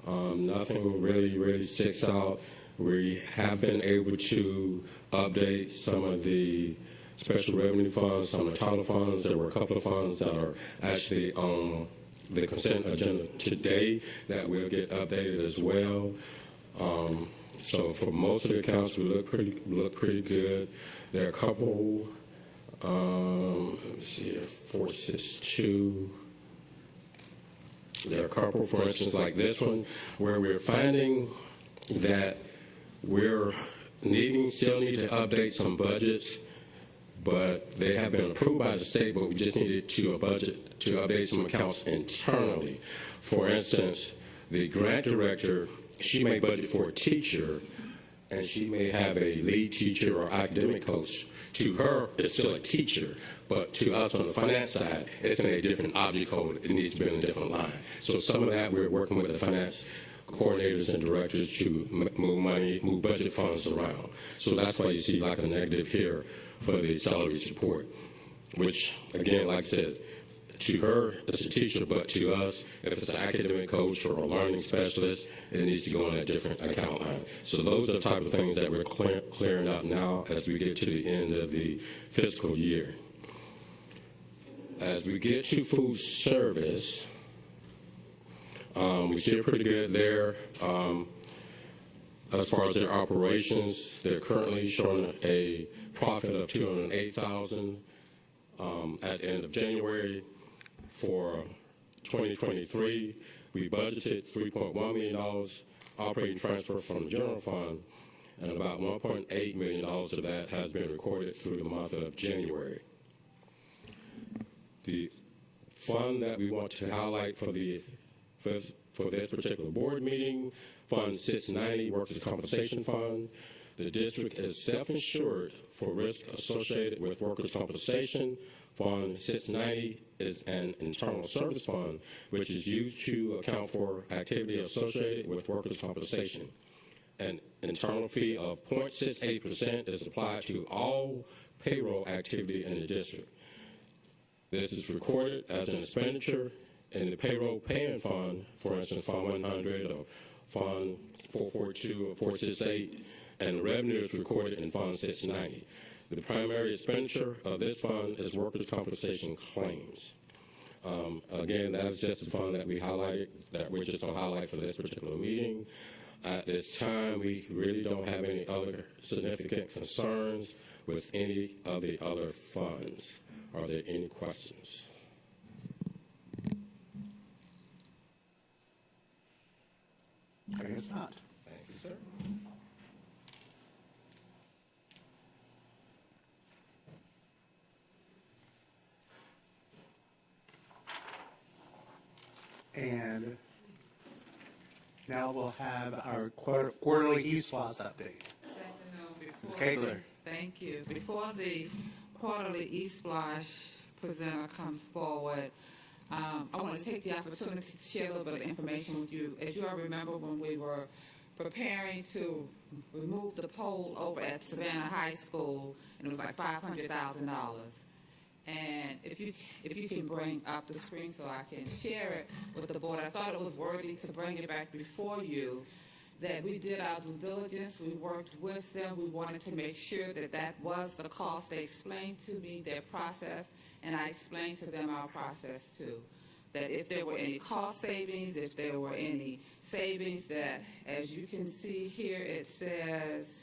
Nothing really sticks out. We have been able to update some of the special revenue funds, some of the title funds. There were a couple of funds that are actually on the consent agenda today that will get updated as well. So for most of the accounts, we look pretty good. There are a couple. Let me see here, 462. There are a couple, for instance, like this one, where we're finding that we're still need to update some budgets, but they have been approved by the state, but we just needed to update some accounts internally. For instance, the grant director, she may budget for a teacher, and she may have a lead teacher or academic coach. To her, it's still a teacher, but to us on the finance side, it's in a different object code. It needs to be in a different line. So some of that, we're working with the finance coordinators and directors to move budget funds around. So that's why you see like a negative here for the salary support, which, again, like I said, to her, it's a teacher, but to us, if it's an academic coach or a learning specialist, it needs to go on a different account line. So those are the type of things that we're clearing out now as we get to the end of the fiscal year. As we get to food service, we see pretty good there. As far as their operations, they're currently showing a profit of $208,000 at the end of January. For 2023, we budgeted $3.1 million operating transfer from the general fund, and about $1.8 million of that has been recorded through the month of January. The fund that we want to highlight for this particular board meeting, Fund 690, Workers' Compensation Fund. The district is self-insured for risk associated with workers' compensation. Fund 690 is an internal service fund, which is used to account for activity associated with workers' compensation. An internal fee of 0.68% is applied to all payroll activity in the district. This is recorded as an expenditure in the payroll paying fund, for instance, Fund 100 or Fund 442 or 468, and the revenue is recorded in Fund 690. The primary expenditure of this fund is workers' compensation claims. Again, that's just the fund that we highlighted, that we're just going to highlight for this particular meeting. At this time, we really don't have any other significant concerns with any of the other funds. Are there any questions? I guess not. Thank you, sir. And now we'll have our quarterly eSWAS update. Ms. Kegler. Thank you. Before the quarterly eSplash presenter comes forward, I want to take the opportunity to share a little bit of information with you. As you all remember, when we were preparing to remove the pole over at Savannah High School, and it was like $500,000. And if you can bring up the screen so I can share it with the board, I thought it was worthy to bring it back before you, that we did our due diligence, we worked with them, we wanted to make sure that that was the cost. They explained to me their process, and I explained to them our process too. That if there were any cost savings, if there were any savings, that as you can see here, it says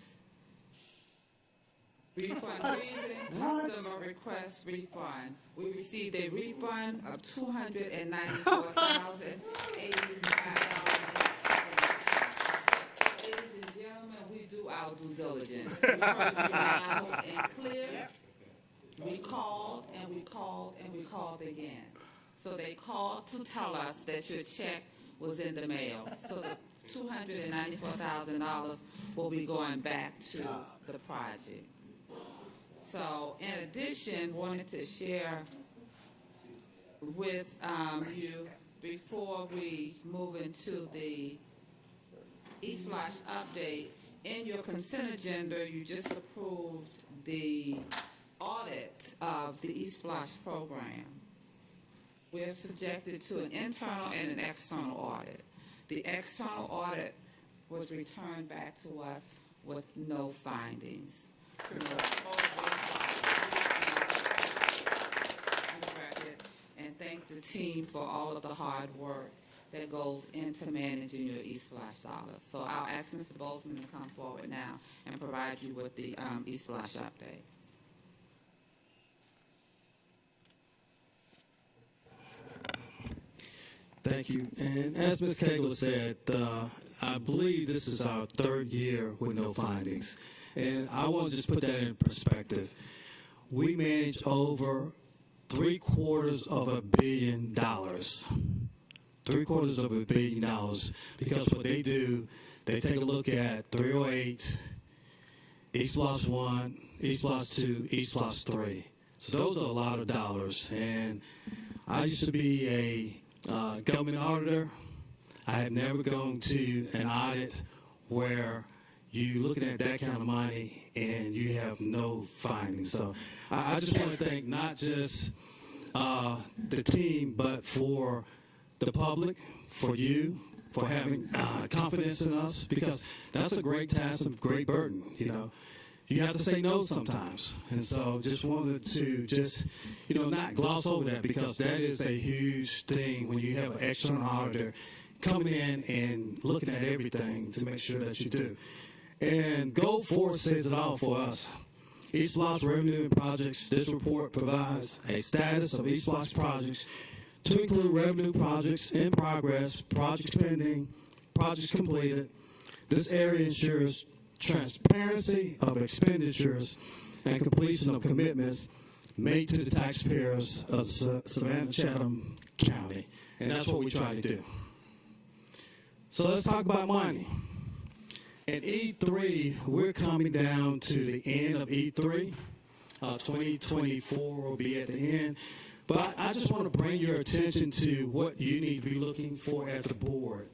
refund reason, customer request refund. We received a refund of $294,085. Ladies and gentlemen, we do our due diligence. We heard you loud and clear. We called and we called and we called again. So they called to tell us that your check was in the mail. So the $294,000 will be going back to the project. So in addition, wanted to share with you, before we move into the eSplash update, in your consent agenda, you just approved the audit of the eSplash program. We're subjected to an internal and an external audit. The external audit was returned back to us with no findings. And thank the team for all of the hard work that goes into managing your eSplash dollars. So I'll ask Mr. Bolson to come forward now and provide you with the eSplash update. Thank you. And as Ms. Kegler said, I believe this is our third year with no findings. And I want to just put that in perspective. We manage over $750 million. $750 million, because what they do, they take a look at 308, eSplash 1, eSplash 2, eSplash 3. So those are a lot of dollars. And I used to be a government auditor. I have never gone to an audit where you're looking at that kind of money and you have no findings. So I just want to thank not just the team, but for the public, for you, for having confidence in us, because that's a great task, a great burden, you know. You have to say no sometimes. And so just wanted to not gloss over that, because that is a huge thing when you have an external auditor coming in and looking at everything to make sure that you do. And Goal 4 says it all for us. eSplash revenue and projects. This report provides a status of eSplash projects to include revenue projects in progress, projects pending, projects completed. This area ensures transparency of expenditures and completion of commitments made to the taxpayers of Savannah-Chatham County. And that's what we try to do. So let's talk about money. At E3, we're coming down to the end of E3. 2024 will be at the end. But I just want to bring your attention to what you need to be looking for as a board.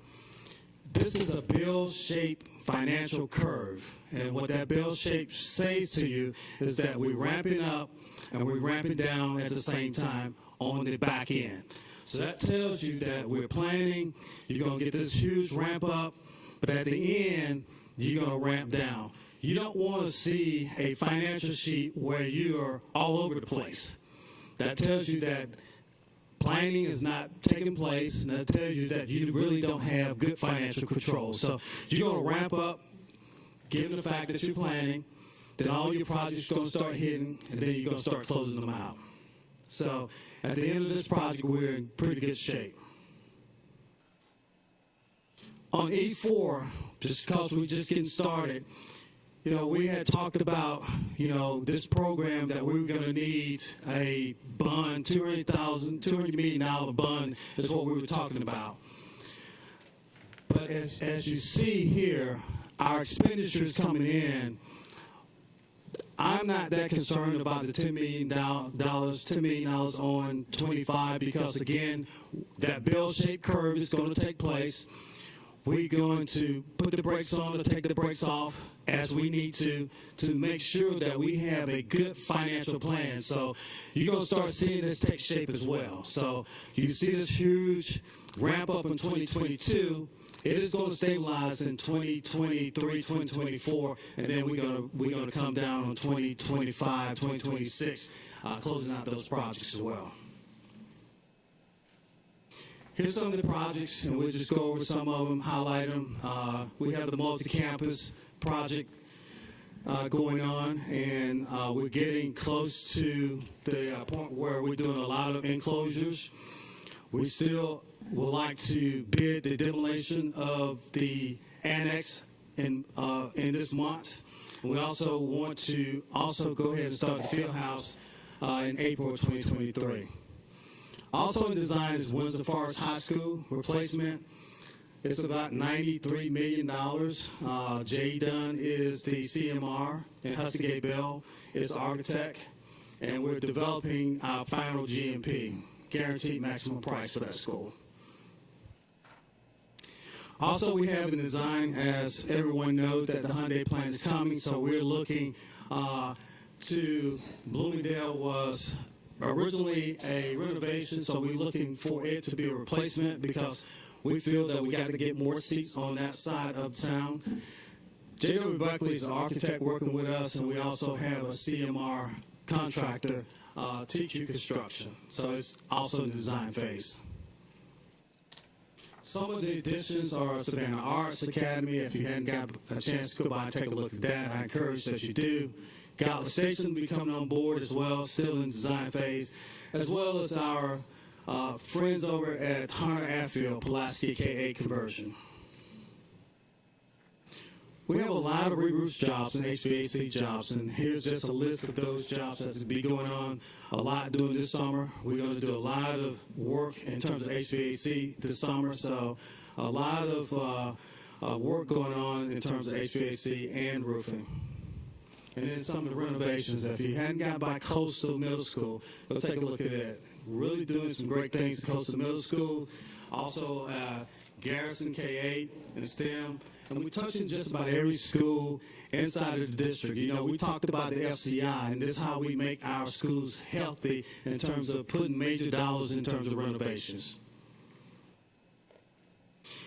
This is a bill-shaped financial curve. And what that bill shape says to you is that we're ramping up and we're ramping down at the same time on the back end. So that tells you that we're planning, you're going to get this huge ramp up, but at the end, you're going to ramp down. You don't want to see a financial sheet where you are all over the place. That tells you that planning is not taking place, and that tells you that you really don't have good financial control. So you're going to ramp up, given the fact that you're planning, then all your projects are going to start hitting, and then you're going to start closing them out. So at the end of this project, we're in pretty good shape. On E4, just because we're just getting started, we had talked about, this program that we were going to need a bond, $200 million bond is what we were talking about. But as you see here, our expenditures coming in, I'm not that concerned about the $10 million on 25 because, again, that bell-shaped curve is going to take place. We're going to put the brakes on or take the brakes off as we need to make sure that we have a good financial plan. So you're going to start seeing this take shape as well. So you see this huge ramp up in 2022. It is going to stabilize in 2023, 2024, and then we're going to come down on 2025, 2026, closing out those projects as well. Here's some of the projects, and we'll just go over some of them, highlight them. We have the multi-campus project going on, and we're getting close to the point where we're doing a lot of enclosures. We still would like to bid the demolition of the annex in this month. We also want to go ahead and start the field house in April of 2023. Also in design is Windsor Forest High School replacement. It's about $93 million. Jay Dunn is the CMR, and Hussey Gay Bell is the architect. And we're developing our final GMP, guaranteed maximum price for that school. Also, we have in design, as everyone knows, that the Hyundai plant is coming, so we're looking to Bloomingdale was originally a renovation, so we're looking for it to be a replacement because we feel that we got to get more seats on that side of town. J.W. Buckley is an architect working with us, and we also have a CMR contractor, TQ Construction, so it's also in the design phase. Some of the additions are Savannah Arts Academy. If you hadn't got a chance to go by and take a look at that, I encourage that you do. Gatlin Station will be coming on board as well, still in design phase, as well as our friends over at Hunter Airfield, Pulaski K-8 conversion. We have a lot of re-roof jobs and HVAC jobs, and here's just a list of those jobs that's going to be going on a lot during this summer. We're going to do a lot of work in terms of HVAC this summer, so a lot of work going on in terms of HVAC and roofing. And then some of the renovations. If you hadn't got by Coastal Middle School, go take a look at it. We're really doing some great things at Coastal Middle School. Also, Garrison K-8 and STEM. And we're touching just about every school inside of the district. We talked about the FCI, and this is how we make our schools healthy in terms of putting major dollars in terms of renovations.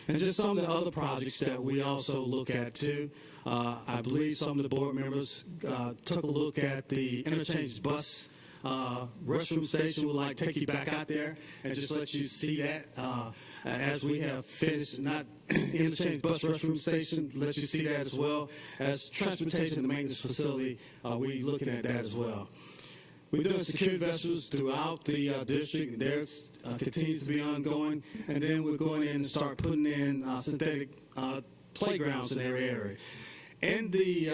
And just some of the other projects that we also look at, too. I believe some of the board members took a look at the interchange bus restroom station. We'd like to take you back out there and just let you see that as we have finished, not interchange bus restroom station, let you see that as well. As transportation and maintenance facility, we're looking at that as well. We're doing security vessels throughout the district. There continues to be ongoing. And then we're going in and start putting in synthetic playgrounds in their area. In the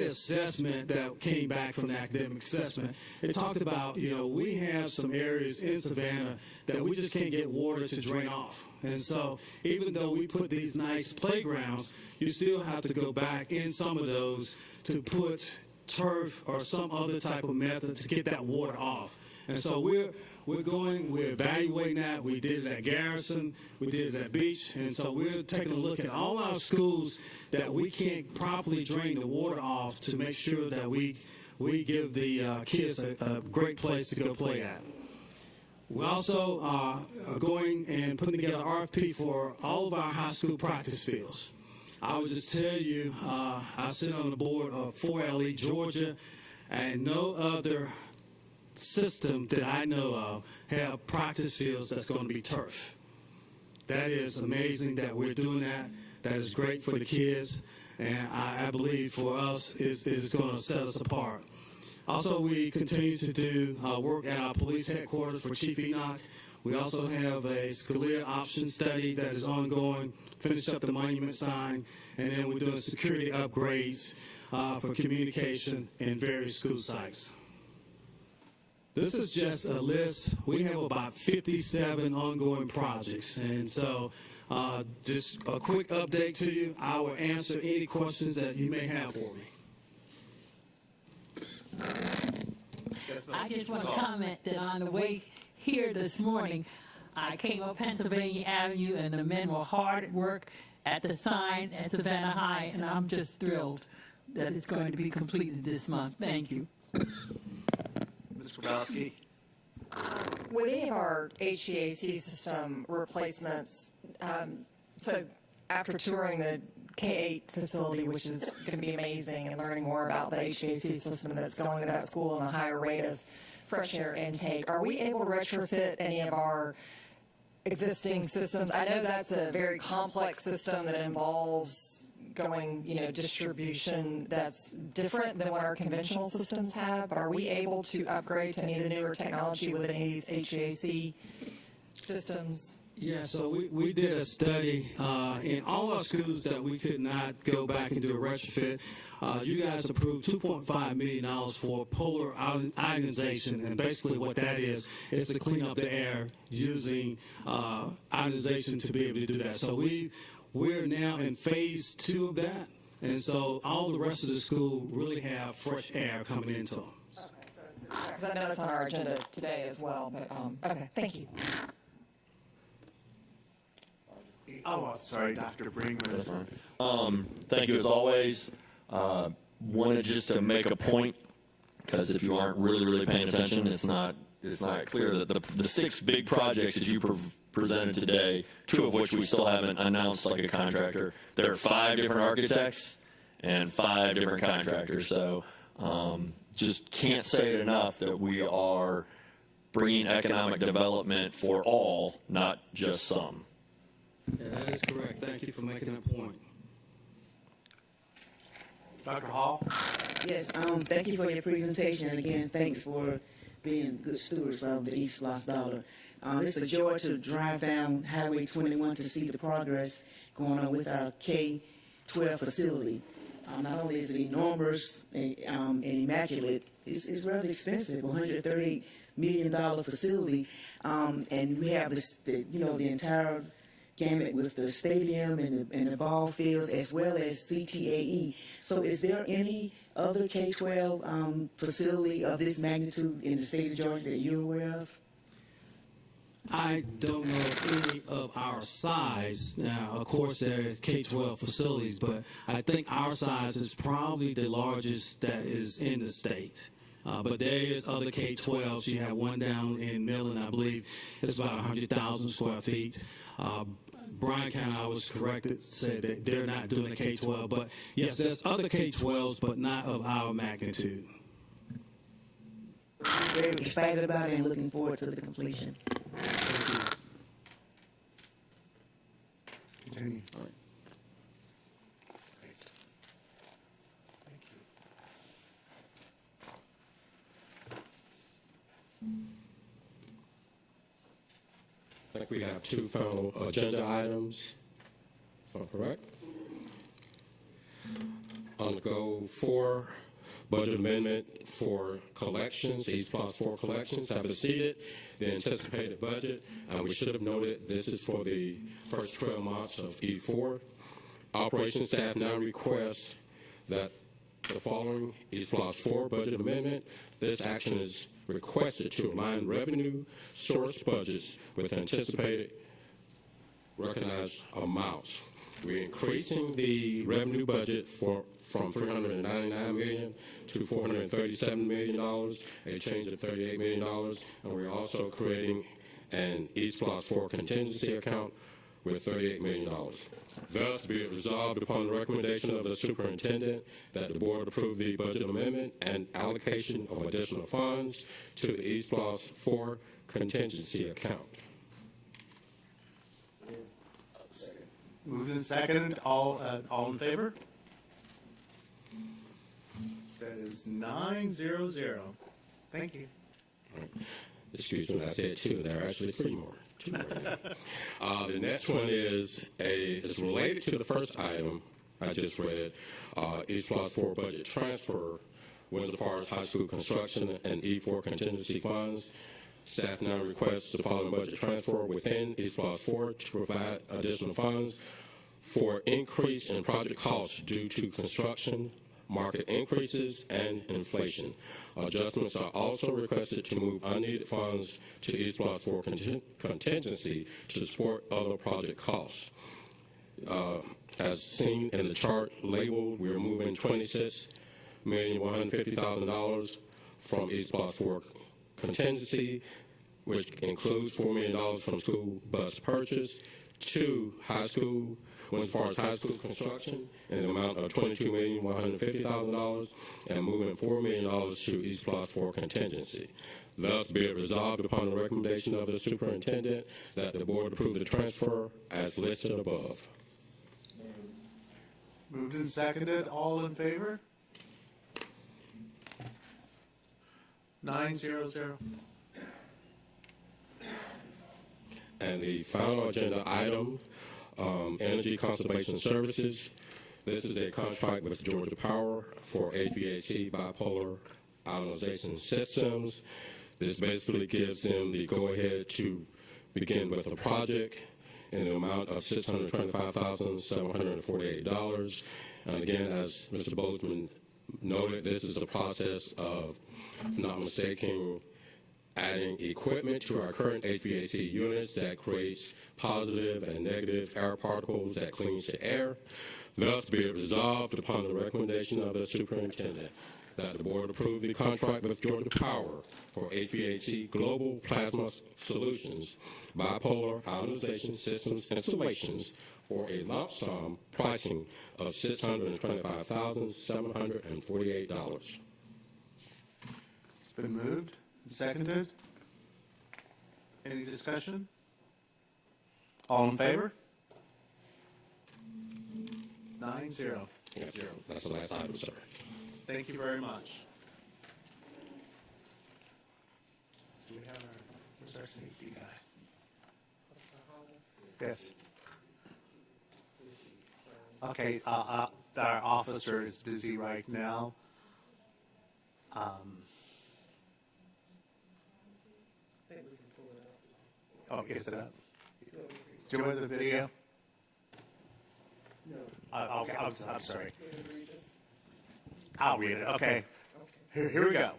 assessment that came back from the academic assessment, it talked about, we have some areas in Savannah that we just can't get water to drain off. And so even though we put these nice playgrounds, you still have to go back in some of those to put turf or some other type of method to get that water off. And so we're evaluating that. We did it at Garrison, we did it at Beach, and so we're taking a look at all our schools that we can't properly drain the water off to make sure that we give the kids a great place to go play at. We're also going and putting together an RFP for all of our high school practice fields. I would just tell you, I sit on the board of 4LE Georgia, and no other system that I know of have practice fields that's going to be turf. That is amazing that we're doing that. That is great for the kids, and I believe for us it is going to set us apart. Also, we continue to do work at our police headquarters for Chief Enoch. We also have a Scalia option study that is ongoing, finish up the monument sign, and then we're doing security upgrades for communication in various school sites. This is just a list. We have about 57 ongoing projects, and so just a quick update to you. I will answer any questions that you may have for me. I just want to comment that on the way here this morning, I came up Pennsylvania Avenue and the men were hard at work at the sign at Savannah High, and I'm just thrilled that it's going to be completed this month. Thank you. Mr. Grabowski. With any of our HVAC system replacements, so after touring the K-8 facility, which is going to be amazing, and learning more about the HVAC system that's going to that school and the higher rate of fresh air intake, are we able to retrofit any of our existing systems? I know that's a very complex system that involves going, distribution that's different than what our conventional systems have, but are we able to upgrade to any of the newer technology with any of these HVAC systems? Yeah, so we did a study in all our schools that we could not go back and do a retrofit. You guys approved $2.5 million for polar ionization, and basically what that is to clean up the air using ionization to be able to do that. So we're now in phase 2 of that, and so all the rest of the school really have fresh air coming into them. Okay, so because I know that's on our agenda today as well, but okay, thank you. Oh, sorry, Dr. Brinkman. Thank you as always. Wanted just to make a point, because if you aren't really paying attention, it's not clear that the 6 big projects that you presented today, 2 of which we still haven't announced like a contractor, there are 5 different architects and 5 different contractors. So just can't say it enough that we are bringing economic development for all, not just some. Yeah, that is correct. Thank you for making that point. Dr. Hall? Yes, thank you for your presentation, and again, thanks for being good stewards of the East Los Dollar. It's a joy to drive down Highway 21 to see the progress going on with our K-12 facility. Not only is it enormous and immaculate, it's rather expensive, $138 million facility, and we have the entire gamut with the stadium and the ball fields, as well as CTAE. So is there any other K-12 facility of this magnitude in the state of Georgia that you're aware of? I don't know any of our size. Now, of course, there's K-12 facilities, but I think our size is probably the largest that is in the state. But there is other K-12s. You have one down in Millen, I believe. It's about 100,000 square feet. Bryan County, I was corrected, said that they're not doing a K-12. But, yes, there's other K-12s, but not of our magnitude. Very excited about it and looking forward to the completion. Continue. All right. I think we have 2 final agenda items, if I'm correct. On the go 4, budget amendment for collections, East Plus 4 collections have exceeded the anticipated budget. We should have noted this is for the first 12 months of E4. Operations staff now request that the following East Plus 4 budget amendment. This action is requested to align revenue source budgets with anticipated recognized amounts. We're increasing the revenue budget from $399 million to $437 million, a change of $38 million, and we're also creating an East Plus 4 contingency account with $38 million. Thus, be it resolved upon the recommendation of the superintendent that the board approve the budget amendment and allocation of additional funds to the East Los 4 contingency account. Moved and seconded. All in favor? That is 900. Thank you. Excuse me, I said two. There are actually three more. Two more. The next one is related to the first item I just read. East Los 4 budget transfer, Windsor Forest High School construction and E4 contingency funds. Staff now requests the following budget transfer within East Los 4 to provide additional funds for increase in project costs due to construction, market increases, and inflation. Adjustments are also requested to move unneeded funds to East Los 4 contingency to support other project costs. As seen in the chart labeled, we're moving $26,150,000 from East Los 4 contingency, which includes $4 million from school bus purchase, to high school, Windsor Forest High School construction in the amount of $22,150,000, and moving $4 million to East Los 4 contingency. Thus, be it resolved upon the recommendation of the superintendent that the board approve the transfer as listed above. Moved and seconded. All in favor? 900. And the final agenda item, Energy Conservation Services. This is a contract with Georgia Power for HVAC bipolar ionization systems. This basically gives them the go-ahead to begin with a project in the amount of $625,748. And again, as Mr. Bozeman noted, this is a process of, if not mistaken, adding equipment to our current HVAC units that creates positive and negative air particles that cleans the air. Thus, be it resolved upon the recommendation of the superintendent that the board approve the contract with Georgia Power for HVAC Global Plasma Solutions bipolar ionization systems installations for a lump sum pricing of $625,748. It's been moved and seconded. Any discussion? All in favor? 900. Yes, that's the last item, sir. Thank you very much. Do we have where's our safety guy? Yes. Okay, our officer is busy right now. Oh, is it up? Do you want the video? No. Okay, I'm sorry. I'll read it. Okay. Here we go.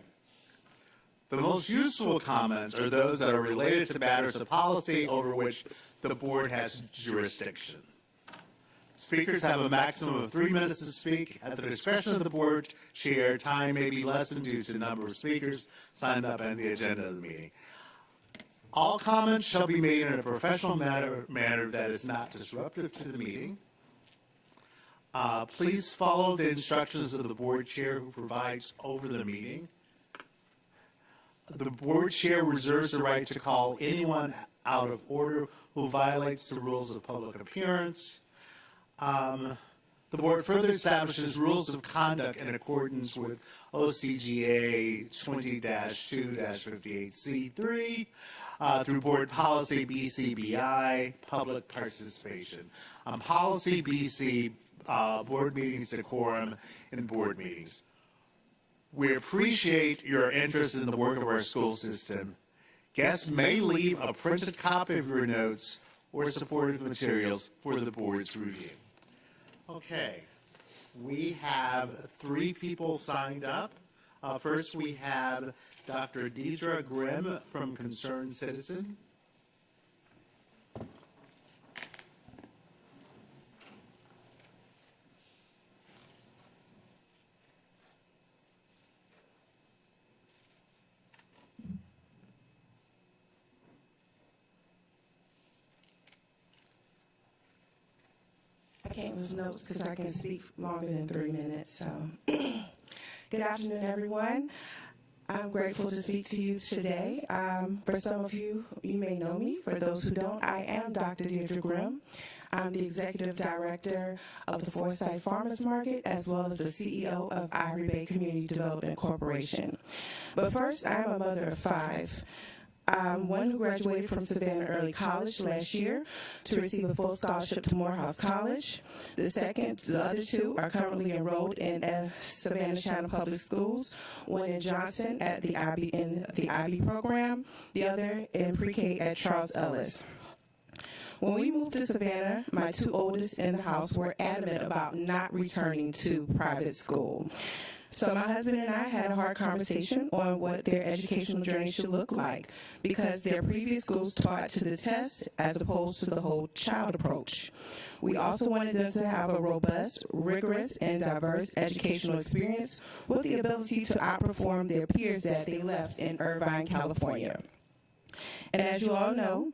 The most useful comments are those that are related to matters of policy over which the board has jurisdiction. Speakers have a maximum of 3 minutes to speak. At the discretion of the board chair, time may be lessened due to the number of speakers signed up on the agenda of the meeting. All comments shall be made in a professional manner that is not disruptive to the meeting. Please follow the instructions of the board chair who provides over the meeting. The board chair reserves the right to call anyone out of order who violates the rules of public appearance. The board further establishes rules of conduct in accordance with OCGA 20-2-58C3 through board policy BCBI, public participation. Policy BC, board meetings decorum in board meetings. We appreciate your interest in the work of our school system. Guests may leave a printed copy of your notes or supportive materials for the board's review. Okay, we have 3 people signed up. First, we have Dr. Deidre Grimm from Concerned Citizen. came with notes because I can speak longer than 3 minutes. So, good afternoon, everyone. I'm grateful to speak to you today. For some of you, you may know me. For those who don't, I am Dr. Deirdre Grimm. I'm the Executive Director of the Forsyth Farmers Market, as well as the CEO of Ivory Bay Community Development Corporation. But first, I'm a mother of 5. One who graduated from Savannah Early College last year to receive a full scholarship to Morehouse College. The other 2 are currently enrolled in Savannah-Chatham Public Schools, one in Johnson at the IB program, the other in pre-K at Charles Ellis. When we moved to Savannah, my 2 oldest in the house were adamant about not returning to private school. So my husband and I had a hard conversation on what their educational journey should look like, because their previous schools taught to the test as opposed to the whole child approach. We also wanted them to have a robust, rigorous, and diverse educational experience with the ability to outperform their peers that they left in Irvine, California. And as you all know,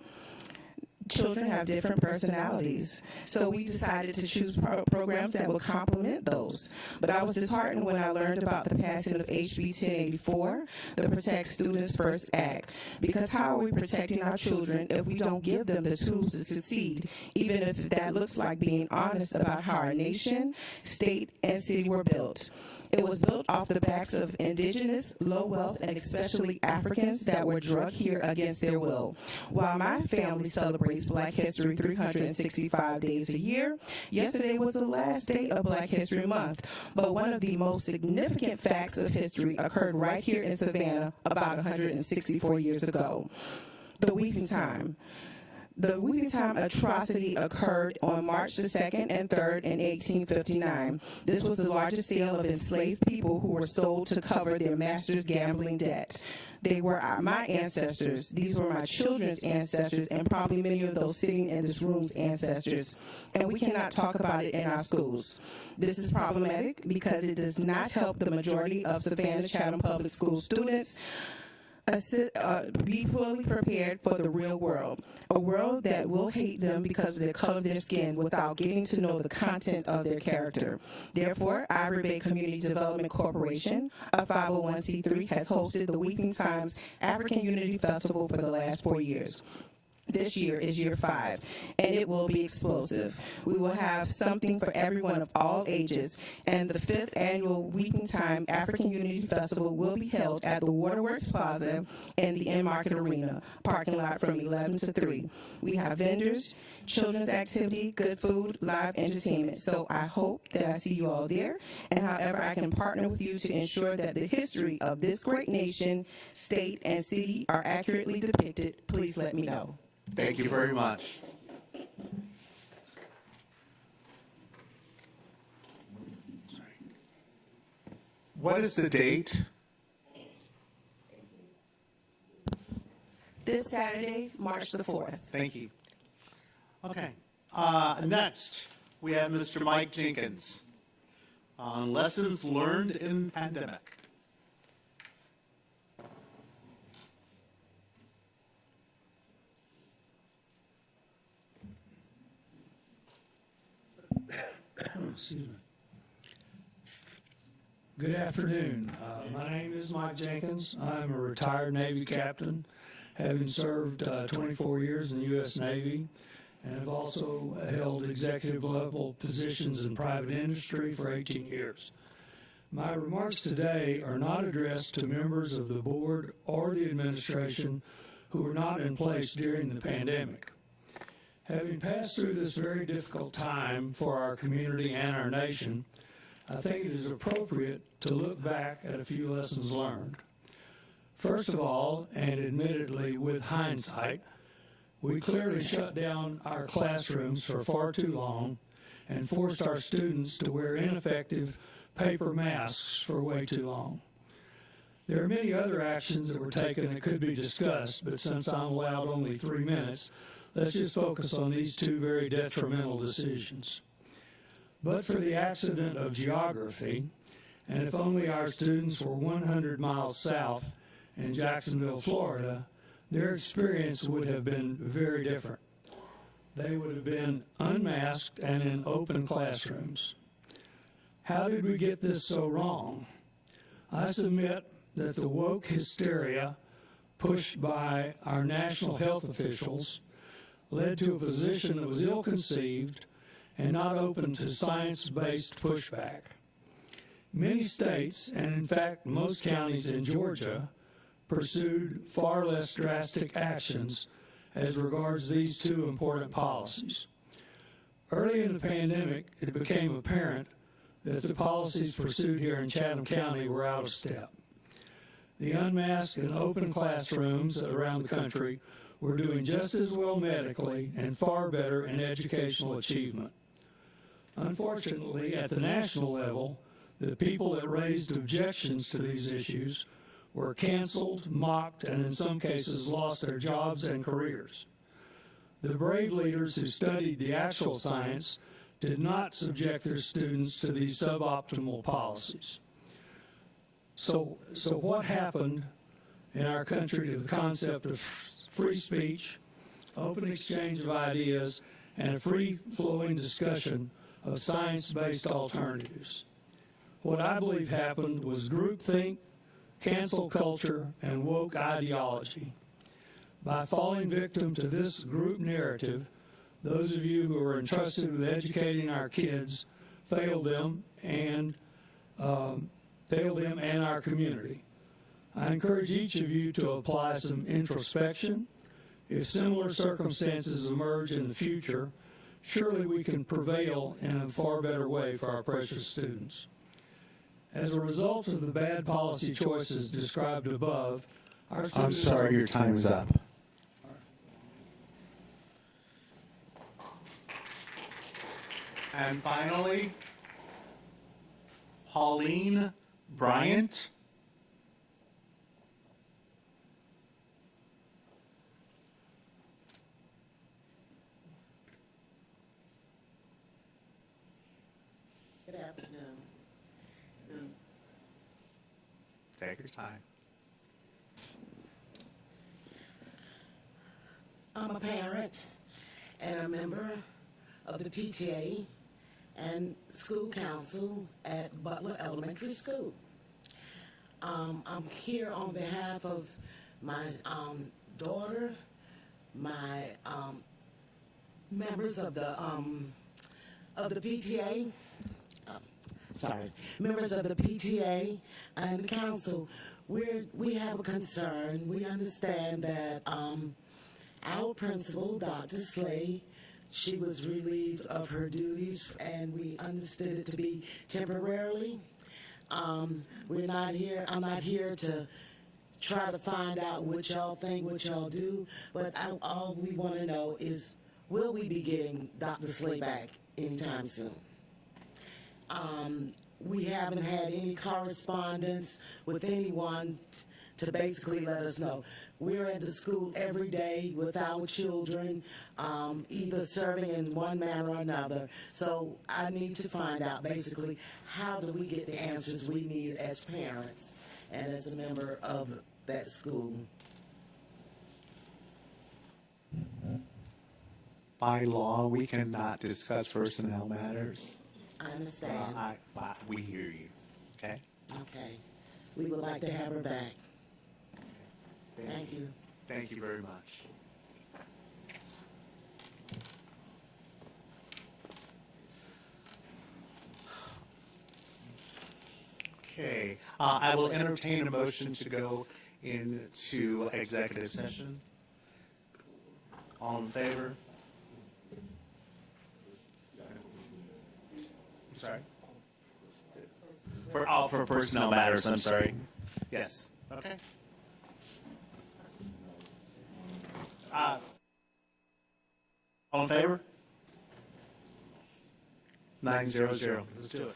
children have different personalities, so we decided to choose programs that will complement those. But I was disheartened when I learned about the passing of HB 1084, the Protect Students First Act, because how are we protecting our children if we don't give them the tools to succeed, even if that looks like being honest about how our nation, state, and city were built? It was built off the backs of indigenous, low-wealth, and especially Africans that were drugged here against their will. While my family celebrates Black History 365 days a year, yesterday was the last day of Black History Month. But one of the most significant facts of history occurred right here in Savannah about 164 years ago. The Weeping Time. The Weeping Time atrocity occurred on March the 2nd and 3rd in 1859. This was the largest sale of enslaved people who were sold to cover their master's gambling debt. They were my ancestors. These were my children's ancestors, and probably many of those sitting in this room's ancestors. And we cannot talk about it in our schools. This is problematic because it does not help the majority of Savannah-Chatham Public School students be fully prepared for the real world, a world that will hate them because of the color of their skin without getting to know the content of their character. Therefore, Ivory Bay Community Development Corporation, a 501c3, has hosted the Weeping Times African Unity Festival for the last 4 years. This year is year 5, and it will be explosive. We will have something for everyone of all ages, and the 5th annual Weeping Time African Unity Festival will be held at the Waterworks Plaza in the In-Market Arena parking lot from 11 to 3. We have vendors, children's activity, good food, live entertainment. So I hope that I see you all there, and however I can partner with you to ensure that the history of this great nation, state, and city are accurately depicted, please let me know. Thank you very much. What is the date? This Saturday, March the 4th. Thank you. Okay. Next, we have Mr. Mike Jenkins on lessons learned in pandemic. Excuse me. Good afternoon. My name is Mike Jenkins. I'm a retired Navy captain, having served 24 years in the U.S. Navy, and have also held executive level positions in private industry for 18 years. My remarks today are not addressed to members of the board or the administration who were not in place during the pandemic. Having passed through this very difficult time for our community and our nation, I think it is appropriate to look back at a few lessons learned. First of all, and admittedly with hindsight, we clearly shut down our classrooms for far too long and forced our students to wear ineffective paper masks for way too long. There are many other actions that were taken that could be discussed, but since I'm allowed only 3 minutes, let's just focus on these 2 very detrimental decisions. But for the accident of geography, and if only our students were 100 miles south in Jacksonville, Florida, their experience would have been very different. they would have been unmasked and in open classrooms. How did we get this so wrong? I submit that the woke hysteria pushed by our national health officials led to a position that was ill-conceived and not open to science-based pushback. Many states, and in fact most counties in Georgia, pursued far less drastic actions as regards these two important policies. Early in the pandemic, it became apparent that the policies pursued here in Chatham County were out of step. The unmasked and open classrooms around the country were doing just as well medically and far better in educational achievement. Unfortunately, at the national level, the people that raised objections to these issues were canceled, mocked, and in some cases lost their jobs and careers. The brave leaders who studied the actual science did not subject their students to these suboptimal policies. So what happened in our country to the concept of free speech, open exchange of ideas, and a free-flowing discussion of science-based alternatives? What I believe happened was groupthink, cancel culture, and woke ideology. By falling victim to this group narrative, those of you who are entrusted with educating our kids failed them and our community. I encourage each of you to apply some introspection. If similar circumstances emerge in the future, surely we can prevail in a far better way for our precious students. As a result of the bad policy choices described above, our students... I'm sorry, your time is up. And finally, Pauline Bryant. Good afternoon. Take your time. I'm a parent and a member of the PTA and school council at Butler Elementary School. I'm here on behalf of my daughter, my members of the PTA, members of the PTA and the council. We have a concern. We understand that our principal, Dr. Slay, she was relieved of her duties, and we understood it to be temporarily. We're not here. I'm not here to try to find out what y'all think, what y'all do, but all we want to know is, will we be getting Dr. Slay back anytime soon? We haven't had any correspondence with anyone to basically let us know. We're at the school every day with our children, either serving in one manner or another. So I need to find out basically, how do we get the answers we need as parents and as a member of that school? By law, we cannot discuss personnel matters. I understand. We hear you, okay? Okay. We would like to have her back. Thank you. Thank you very much. Okay, I will entertain a motion to go into executive session. All in favor? I'm sorry? For personnel matters, I'm sorry. Yes, okay. All in favor? 900. Let's do it.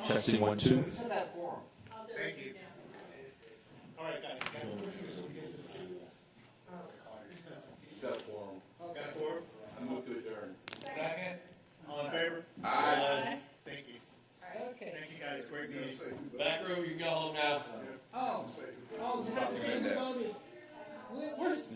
Testing 1, 2. Thank you. All right, guys. Got a quorum. Got a quorum? I move to adjourn. Second. All in favor? Aye. Thank you. Okay. Thank you, guys. Great meeting. Back row, you can go home now. Oh, you have to say we voted. Where's